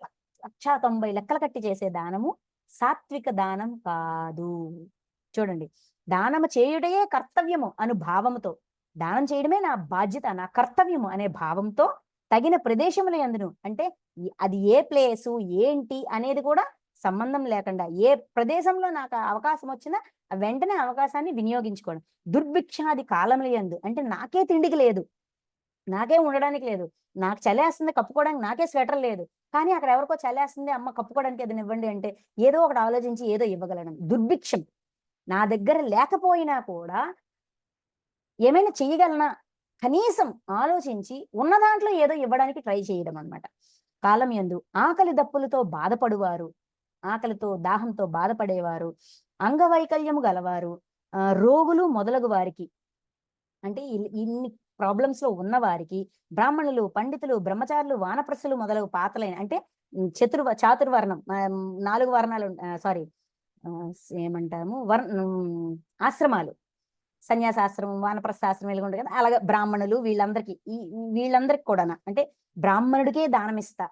1,90 లెక్కలు కట్టి చేసే దానము సాత్విక దానం కాదు. చూడండి, దానము చేయుటయే కర్తవ్యము అను భావముతో, దానం చేయడమే నా బాధ్యత, నా కర్తవ్యము అనే భావంతో తగిన ప్రదేశముల యందును, అంటే అది ఏ ప్లేసు ఏంటి అనేది కూడా సంబంధం లేకుండా, ఏ ప్రదేశంలో నాకు అవకాశం వచ్చినా వెంటనే అవకాశాన్ని వినియోగించుకోవడం. దుర్భిక్షాది కాలముల యందు, అంటే నాకే తిండికి లేదు, నాకే ఉండడానికి లేదు, నాకు చలేస్తుంది కప్పుకోవడానికి నాకే స్వెటర్ లేదు, కానీ అక్కడ ఎవరికో చలేస్తుంది అమ్మ కప్పుకోవడానికి ఏదైనా ఇవ్వండి అంటే ఏదో ఒకటి ఆలోచించి ఏదో ఇవ్వగలను. దుర్భిక్షం, నా దగ్గర లేకపోయినా కూడా ఏమైనా చెయ్యగలనా కనీసం ఆలోచించి ఉన్న దాంట్లో ఏదో ఇవ్వడానికి ట్రై చేయడం అనమాట. కాలం యందు ఆకలి దప్పులతో బాధపడువారు, ఆకలితో దాహంతో బాధపడేవారు, అంగవైకల్యము గలవారు, రోగులు మొదలగు వారికి, అంటే ఇన్ని ప్రాబ్లమ్స్ లో ఉన్న వారికి, బ్రాహ్మణులు, పండితులు, బ్రహ్మచారులు, వానప్రస్థులు మొదలగు పాత్రలైన, అంటే చాతుర్వర్ణం, 4 వర్ణాలు, సారీ ఏమంటాము ఆశ్రమాలు, సన్యాసాశ్రమం, వానప్రస్థాశ్రమం ఇలా ఉంటుంది కదా, అలాగే బ్రాహ్మణులు, వీళ్ళందరికి కూడా, అంటే బ్రాహ్మణుడికే దానం ఇస్తా,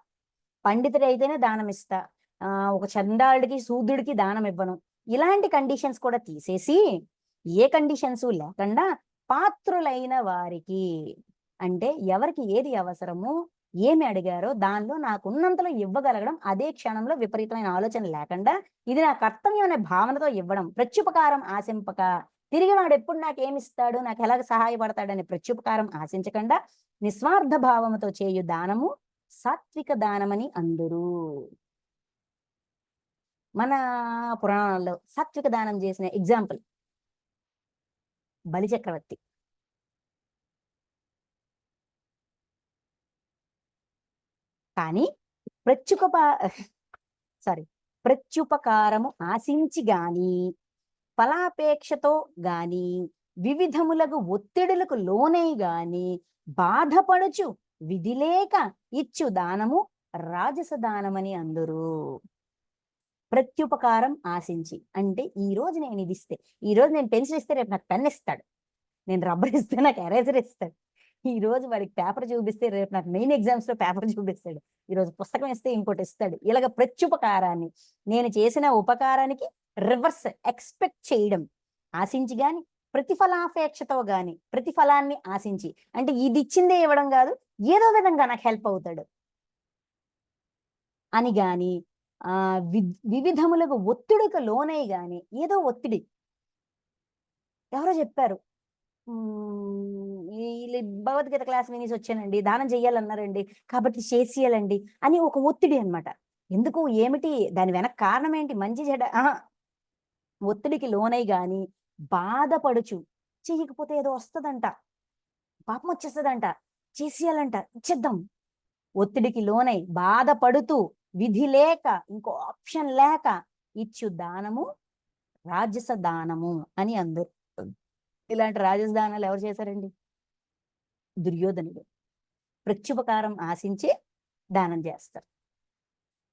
పండితుడి అయితేనే దానం ఇస్తా, ఒక చండాలుడికి శూద్రుడికి దానం ఇవ్వను, ఇలాంటి కండిషన్స్ కూడా తీసేసి ఏ కండిషన్స్ లేకుండా పాత్రులైన వారికి, అంటే ఎవరికి ఏది అవసరమో ఏమి అడిగారో దానిలో నాకున్నంతలో ఇవ్వగలగడం, అదే క్షణంలో విపరీతమైన ఆలోచన లేకుండా ఇది నా కర్తవ్యం అనే భావనతో ఇవ్వడం, ప్రత్యుపకారం ఆశింపక, తిరిగి వాడు ఎప్పుడు నాకేమిస్తాడు, నాకు ఎలాగ సహాయపడతాడని ప్రత్యుపకారం ఆశించకుండా నిస్వార్థ భావముతో చేయు దానము సాత్విక దానమని అందరూ. మన పురాణాల్లో సాత్విక దానం చేసిన ఎగ్జాంపుల్ బలిచక్రవర్తి. కానీ ప్రత్యుపకారము ఆశించి గాని, ఫలాపేక్షతో గాని, వివిధములకు ఒత్తిడులకు లోనై గాని బాధపడుచు విధిలేక ఇచ్చు దానము రాజస దానమని అందరూ. ప్రత్యుపకారం ఆశించి అంటే, ఈ రోజు నేను ఇది ఇస్తే, ఈ రోజు నేను పెన్సిల్ ఇస్తే రేపు నాకు పెన్ ఇస్తాడు, నేను రబ్బర్ ఇస్తే నాకు ఎరేజర్ ఇస్తాడు, ఈ రోజు వాడికి పేపర్ చూపిస్తే రేపు నాకు మెయిన్ ఎగ్జామ్స్ లో పేపర్ చూపిస్తాడు, ఈ రోజు పుస్తకం ఇస్తే ఇంకోటి ఇస్తాడు. ఇలాగ ప్రత్యుపకారాన్ని, నేను చేసిన ఉపకారానికి రివర్స్ ఎక్స్పెక్ట్ చేయడం ఆశించి గాని, ప్రతిఫలాపేక్షతో గాని, ప్రతిఫలాన్ని ఆశించి, అంటే ఇది ఇచ్చిందే ఇవ్వడం కాదు, ఏదో విధంగా నాకు హెల్ప్ అవుతాడు అని గాని, వివిధములకు ఒత్తిడికి లోనై గాని, ఏదో ఒత్తిడి, ఎవరో చెప్పారు భగవద్గీత క్లాస్ వినేసి వచ్చానండి, దానం చెయ్యాలన్నారండి కాబట్టి చేసేయాలండి అని ఒక ఒత్తిడి అనమాట. ఎందుకు, ఏమిటి, దాని వెనక కారణం ఏంటి, మంచి చెడ్డ, ఒత్తిడికి లోనై గాని బాధపడుచు, చెయ్యకపోతే ఏదో వస్తుందంట, పాపం వచ్చేస్తుందంట, చేసేయాలంట, ఇచ్చేద్దాం. ఒత్తిడికి లోనై బాధపడుతూ విధి లేక ఇంకో ఆప్షన్ లేక ఇచ్చు దానము రాజస దానము అని అందరు. ఇలాంటి రాజస దానాలు ఎవరు చేశారండి? దుర్యోధనుడు. ప్రత్యుపకారం ఆశించి దానం చేస్తారు.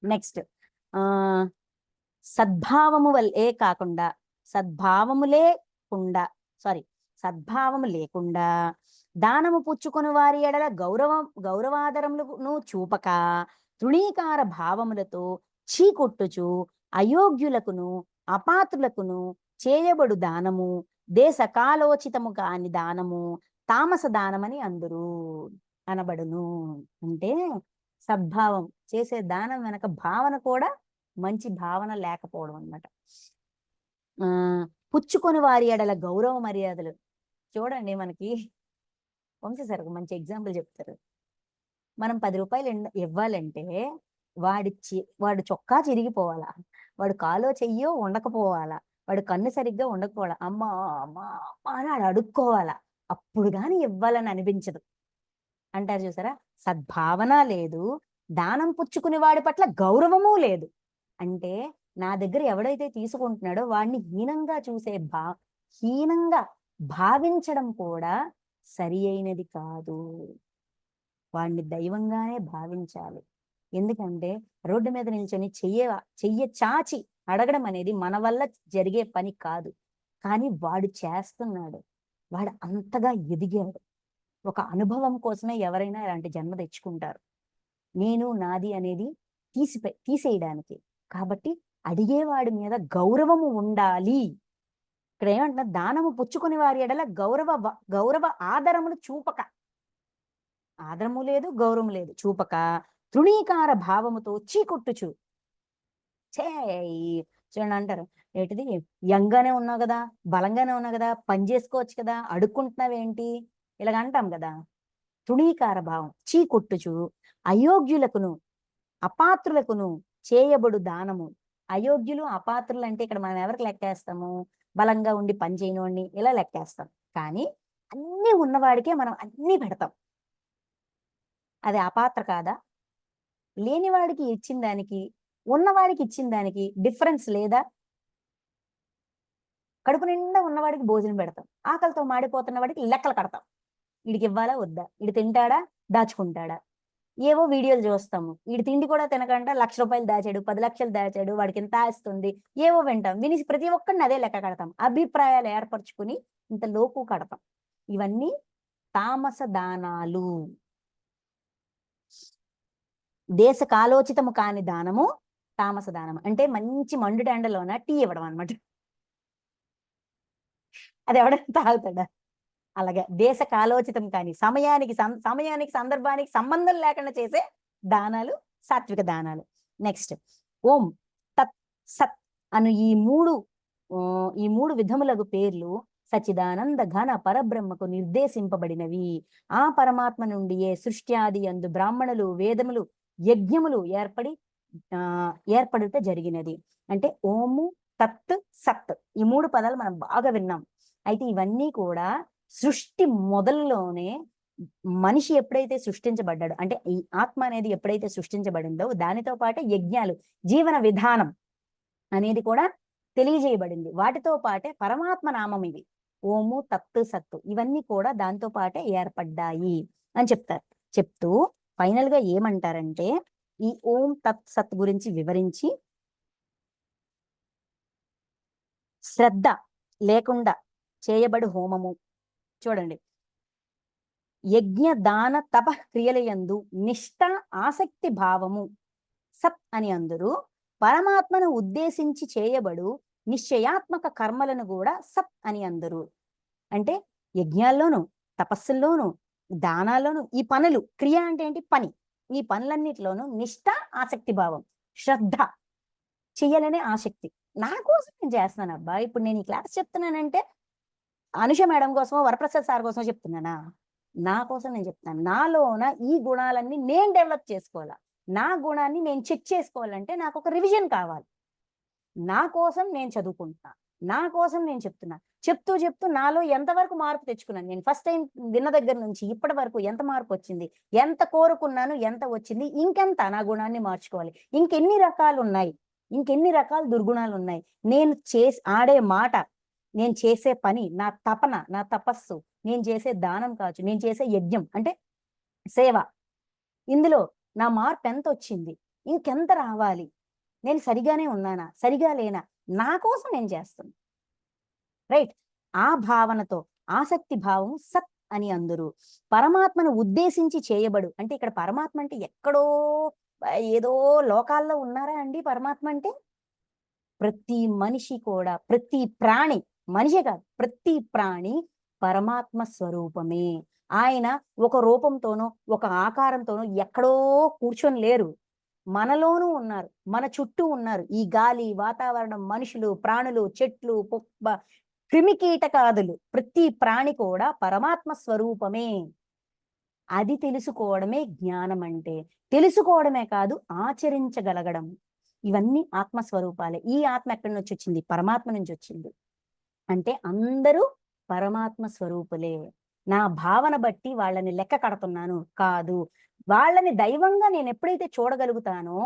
నెక్స్ట్ సద్భావము వల్లే కాకుండా సద్భావము లేకుండా దానము పుచ్చుకొని వారి ఎడల గౌరవాదరములను చూపక తృణీకార భావములతో చీకొట్టుచు అయోగ్యులకును అపాత్రులకును చేయబడు దానము దేశ కాలోచితము కాని దానము తామస దానమని అందరూ అనబడును. అంటే సద్భావం చేసే దానం వెనక భావన కూడా మంచి భావన లేకపోవడం అన్నమాట. పుచ్చుకొని వారి ఎడల గౌరవ మర్యాదలు. చూడండి, మనకి వంశీ ఒక మంచి ఎగ్జాంపుల్ చెప్తారు. మనం 10 రూపాయలు ఇవ్వాలంటే వాడు చొక్కా చిరిగిపోవాలా, వాడు కాలో చెయ్యో ఉండకపోవాలా, వాడు కన్ను సరిగ్గా ఉండకపోవాలా, అమ్మా అమ్మా అమ్మా అని వాడు అడుక్కోవాలా, అప్పుడు కానీ ఇవ్వాలని అనిపించదు అంటారు చూసారా. సద్భావన లేదు, దానం పుచ్చుకునే వాడి పట్ల గౌరవము లేదు. అంటే నా దగ్గర ఎవడైతే తీసుకుంటున్నాడో వాడిని హీనంగా భావించడం కూడా సరి అయినది కాదు. వాడిని దైవంగానే భావించాలి. ఎందుకంటే రోడ్డు మీద నిల్చొని చెయ్య చాచి అడగడం అనేది మన వల్ల జరిగే పని కాదు. కానీ వాడు చేస్తున్నాడు, వాడు అంతగా ఎదిగాడు. ఒక అనుభవం కోసమే ఎవరైనా ఇలాంటి జన్మ తెచ్చుకుంటారు. నేను నాది అనేది తీసేయడానికి. కాబట్టి అడిగేవాడి మీద గౌరవము ఉండాలి. ఇక్కడ ఏమంటున్నా, దానము పుచ్చుకుని వారి ఎడల గౌరవ ఆదరములు చూపక, ఆదరము లేదు గౌరవం లేదు చూపక తృణీకార భావముతో చీకొట్టుచు చూడండి అంటారు, ఏంటిది యంగానే ఉన్నావు కదా, బలంగానే ఉన్నావు కదా, పని చేసుకోవచ్చు కదా, అడుక్కుంటున్నావేంటి ఇలాగ అంటాం కదా. తృణీకార భావం చీకొట్టుచు అయోగ్యులకును అపాత్రులకును చేయబడు దానము. అయోగ్యులు అపాత్రులు అంటే ఇక్కడ మనం ఎవరికి లెక్కేస్తాము? బలంగా ఉండి పని చేయనివాడిని ఇలా లెక్కేస్తాం. కానీ అన్నీ ఉన్నవాడికే మనం అన్నీ పెడతాం. అది అపాత్ర కాదా? లేనివాడికి ఇచ్చిన దానికి ఉన్నవాడికి ఇచ్చిన దానికి డిఫరెన్స్ లేదా? కడుపు నిండా ఉన్నవాడికి భోజనం పెడతాం, ఆకలితో మాడిపోతున్న వాడికి లెక్కలు కడతాం. వీడికి ఇవ్వాలా వద్దా, వీడు తింటాడా దాచుకుంటాడా, ఏవో వీడియోలు చూస్తాము. వీడి తిండి కూడా తినకుండా 1,00,000 రూపాయలు దాచాడు, 10 లక్షలు దాచాడు, వాడికి ఎంత ఆస్తుంది ఏవో వింటాం. విని ప్రతి ఒక్కరిని అదే లెక్క కడతాం, అభిప్రాయాలు ఏర్పరచుకుని ఇంత లోపు కడతాం. ఇవన్నీ తామస దానాలు. దేశ కాలోచితము కాని దానము తామస దానము. అంటే మంచి మండు ఎండలోన టీ ఇవ్వడం అనమాట. అది ఎవడైనా తాగుతాడా? అలాగే దేశ కాలోచితం కానీ సమయానికి సందర్భానికి సంబంధం లేకుండా చేసే దానాలు సాత్విక దానాలు. నెక్స్ట్ ఓం తత్ సత్ అను ఈ మూడు విధములకు పేర్లు సచిదానంద ఘన పరబ్రహ్మకు నిర్దేశింపబడినవి. ఆ పరమాత్మ నుండియే సృష్టి ఆది యందు బ్రాహ్మణులు వేదములు యజ్ఞములు ఏర్పడుట జరిగినది. అంటే ఓము తత్ సత్ ఈ 3 పదాలు మనం బాగా విన్నాం. అయితే ఇవన్నీ కూడా సృష్టి మొదల్లోనే మనిషి ఎప్పుడైతే సృష్టించబడ్డాడో, అంటే ఈ ఆత్మ అనేది ఎప్పుడైతే సృష్టించబడిందో దానితో పాటే యజ్ఞాలు, జీవన విధానం అనేది కూడా తెలియజేయబడింది. వాటితో పాటే పరమాత్మ నామం ఇవి ఓము తత్తు సత్తు ఇవన్నీ కూడా దాంతో పాటే ఏర్పడ్డాయి అని చెప్తూ ఫైనల్ గా ఏమంటారంటే, ఈ ఓం తత్ సత్ గురించి వివరించి శ్రద్ధ లేకుండా చేయబడు హోమము. చూడండి, యజ్ఞ దాన తప క్రియలయందు నిష్ఠ ఆసక్తి భావము సత్ అని అందరూ పరమాత్మను ఉద్దేశించి చేయబడు నిశ్చయాత్మక కర్మలను కూడా సత్ అని అందరూ. అంటే యజ్ఞాల్లోనూ తపస్సుల్లోనూ దానాల్లోనూ ఈ పనులు, క్రియ అంటే ఏంటి పని, ఈ పనులన్నిటిలోనూ నిష్ఠ ఆసక్తి భావం శ్రద్ధ చెయ్యాలనే ఆసక్తి. నా కోసం నేను చేస్తున్నాను అబ్బా. ఇప్పుడు నేను ఈ క్లాస్ చెప్తున్నానంటే అనుష మేడం కోసమో వరప్రసాద్ సార్ కోసమో చెప్తున్నానా? నా కోసం నేను చెప్తాను. నాలోన ఈ గుణాలన్నీ నేను డెవలప్ చేసుకోవాలా, నా గుణాన్ని నేను చెక్ చేసుకోవాలంటే నాకు ఒక రివిజన్ కావాలి. నా కోసం నేను చదువుకుంటున్నా, నా కోసం నేను చెప్తున్నా. చెప్తూ చెప్తూ నాలో ఎంతవరకు మార్పు తెచ్చుకున్నాను. నేను ఫస్ట్ టైం విన్న దగ్గర నుంచి ఇప్పటి వరకు ఎంత మార్పు వచ్చింది, ఎంత కోరుకున్నాను, ఎంత వచ్చింది, ఇంకెంత నా గుణాన్ని మార్చుకోవాలి, ఇంకెన్ని రకాలు ఉన్నాయి, ఇంకెన్ని రకాల దుర్గుణాలు ఉన్నాయి, నేను ఆడే మాట, నేను చేసే పని, నా తపన, నా తపస్సు, నేను చేసే దానం కావచ్చు, నేను చేసే యజ్ఞం అంటే సేవ, ఇందులో నా మార్పు ఎంత వచ్చింది, ఇంకెంత రావాలి, నేను సరిగానే ఉన్నానా, సరిగా లేనా, నా కోసం నేను చేస్తాను. రైట్. ఆ భావనతో ఆసక్తి భావం సత్ అని అందరూ. పరమాత్మను ఉద్దేశించి చేయబడు అంటే ఇక్కడ పరమాత్మ అంటే ఎక్కడో ఏదో లోకాల్లో ఉన్నారా అండి పరమాత్మ అంటే? ప్రతి మనిషి కూడా, ప్రతి ప్రాణి, మనిషే కాదు ప్రతి ప్రాణి పరమాత్మ స్వరూపమే. ఆయన ఒక రూపంతోనో ఒక ఆకారంతోనో ఎక్కడో కూర్చొని లేరు, మనలోనూ ఉన్నారు, మన చుట్టూ ఉన్నారు. ఈ గాలి, వాతావరణం, మనుషులు, ప్రాణులు, చెట్లు, క్రిమికీటకాదులు, ప్రతి ప్రాణి కూడా పరమాత్మ స్వరూపమే. అది తెలుసుకోవడమే జ్ఞానం అంటే. తెలుసుకోవడమే కాదు, ఆచరించగలగడం. ఇవన్నీ ఆత్మస్వరూపాలే. ఈ ఆత్మ ఎక్కడి నుంచి వచ్చింది? పరమాత్మ నుంచి వచ్చింది. అంటే అందరూ పరమాత్మ స్వరూపులే. నా భావన బట్టి వాళ్ళని లెక్క కడుతున్నాను కాదు. వాళ్ళని దైవంగా నేను ఎప్పుడైతే చూడగలుగుతానో,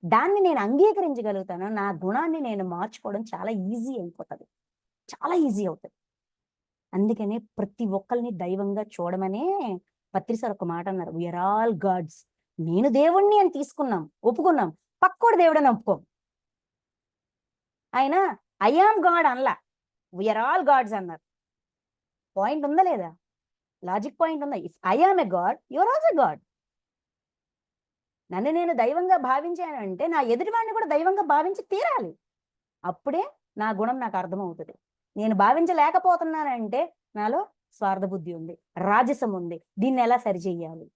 దాన్ని నేను అంగీకరించగలుగుతానో, నా గుణాన్ని నేను మార్చుకోవడం చాలా ఈజీ అయిపోతుంది, చాలా ఈజీ అవుతుంది. అందుకనే ప్రతి ఒక్కరిని దైవంగా చూడమనే పత్రి సార్ ఒక మాట అన్నారు, వీఆర్ ఆల్ గాడ్స్. నేను దేవుణ్ణి అని తీసుకున్నాం, ఒప్పుకున్నాం, పక్కోడు దేవుడని ఒప్పుకోం. ఆయన ఐ ఆమ్ గాడ్ అనలా, వీఆర్ ఆల్ గాడ్స్ అన్నారు. పాయింట్ ఉందా లేదా? లాజిక్ పాయింట్ ఉందా? If I am a god, your also god. నన్ను నేను దైవంగా భావించానంటే నా ఎదుటివాడిని కూడా దైవంగా భావించి తీరాలి. అప్పుడే నా గుణం నాకు అర్థమవుతుంది. నేను భావించలేకపోతున్నానంటే నాలో స్వార్థ బుద్ధి ఉంది, రాజసం ఉంది, దీన్ని ఎలా సరిచేయాలి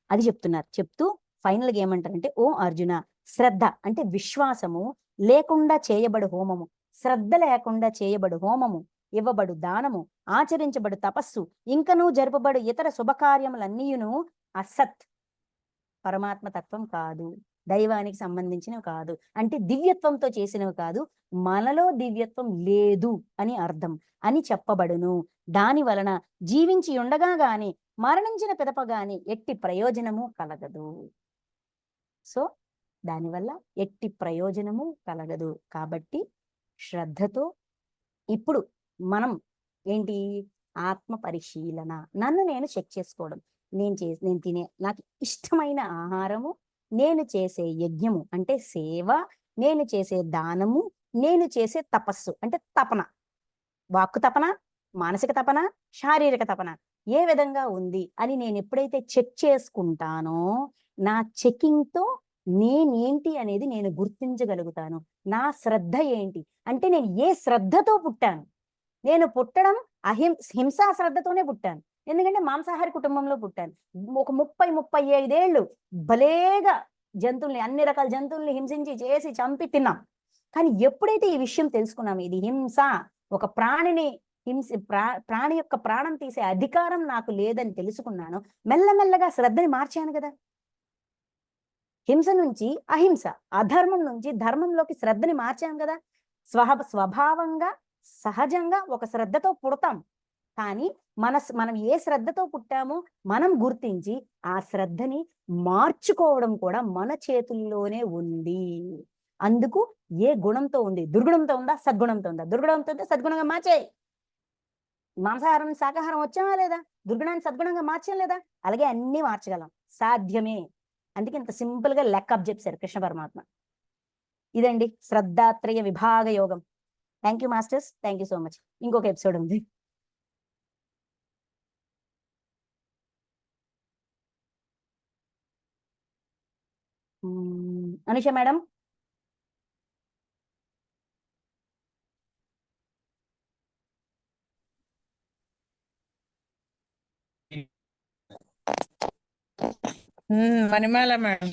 అది చెప్తున్నారు. చెప్తూ ఫైనల్గా ఏమంటారంటే, ఓ అర్జున, శ్రద్ధ అంటే విశ్వాసము లేకుండా చేయబడు హోమము, శ్రద్ధ లేకుండా చేయబడు హోమము, ఇవ్వబడు దానము, ఆచరించబడు తపస్సు, ఇంకనూ జరుపబడు ఇతర శుభకార్యములన్నీయును అసత్, పరమాత్మ తత్వం కాదు, దైవానికి సంబంధించినవి కాదు, అంటే దివ్యత్వంతో చేసినవి కాదు, మనలో దివ్యత్వం లేదు అని అర్థం అని చెప్పబడును. దాని వలన జీవించి ఉండగా గాని మరణించిన పిదప గాని ఎట్టి ప్రయోజనము కలగదు. సో దానివల్ల ఎట్టి ప్రయోజనము కలగదు. కాబట్టి శ్రద్ధతో ఇప్పుడు మనం ఏంటి, ఆత్మ పరిశీలన, నన్ను నేను చెక్ చేసుకోవడం. నేను తినే నాకు ఇష్టమైన ఆహారము, నేను చేసే యజ్ఞము అంటే సేవ, నేను చేసే దానము, నేను చేసే తపస్సు అంటే తపన, వాక్కు తపన, మానసిక తపన, శారీరక తపన ఏ విధంగా ఉంది అని నేను ఎప్పుడైతే చెక్ చేసుకుంటానో, నా చెకింగ్తో నేనేంటి అనేది నేను గుర్తించగలుగుతాను. నా శ్రద్ధ ఏంటి అంటే, నేను ఏ శ్రద్ధతో పుట్టాను. నేను పుట్టడం హింసా శ్రద్ధతోనే పుట్టాను. ఎందుకంటే మాంసాహారి కుటుంబంలో పుట్టాను. ఒక 35 ఏళ్ళు భలేగా జంతువుల్ని, అన్ని రకాల జంతువుల్ని హింసించి చేసి చంపి తిన్నాం. కానీ ఎప్పుడైతే ఈ విషయం తెలుసుకున్నాము, ఇది హింస, ఒక ప్రాణిని ప్రాణి యొక్క ప్రాణం తీసే అధికారం నాకు లేదని తెలుసుకున్నాను, మెల్లమెల్లగా శ్రద్ధని మార్చాను కదా. హింస నుంచి అహింస, అధర్మం నుంచి ధర్మంలోకి శ్రద్ధని మార్చాం కదా. స్వభావంగా సహజంగా ఒక శ్రద్ధతో పుడతాం, కానీ మనం ఏ శ్రద్ధతో పుట్టామో మనం గుర్తించి ఆ శ్రద్ధని మార్చుకోవడం కూడా మన చేతుల్లోనే ఉంది. అందుకు ఏ గుణంతో ఉంది, దుర్గుణంతో ఉందా, సద్గుణంతో ఉందా, దుర్గుణంతో ఉంటే సద్గుణంగా మార్చేయి. మాంసాహారం శాకాహారం వచ్చామా లేదా, దుర్గుణాన్ని సద్గుణంగా మార్చాం లేదా, అలాగే అన్ని మార్చగలం, సాధ్యమే. అందుకే ఇంత సింపుల్ గా లెక్క అప్ చెప్పారు కృష్ణ పరమాత్మ. ఇదండి శ్రద్ధాత్రయ విభాగ యోగం. Thank you masters, thank you so much. ఇంకొక ఎపిసోడ్ ఉంది. అనుష మేడం. మణిమాల మేడం.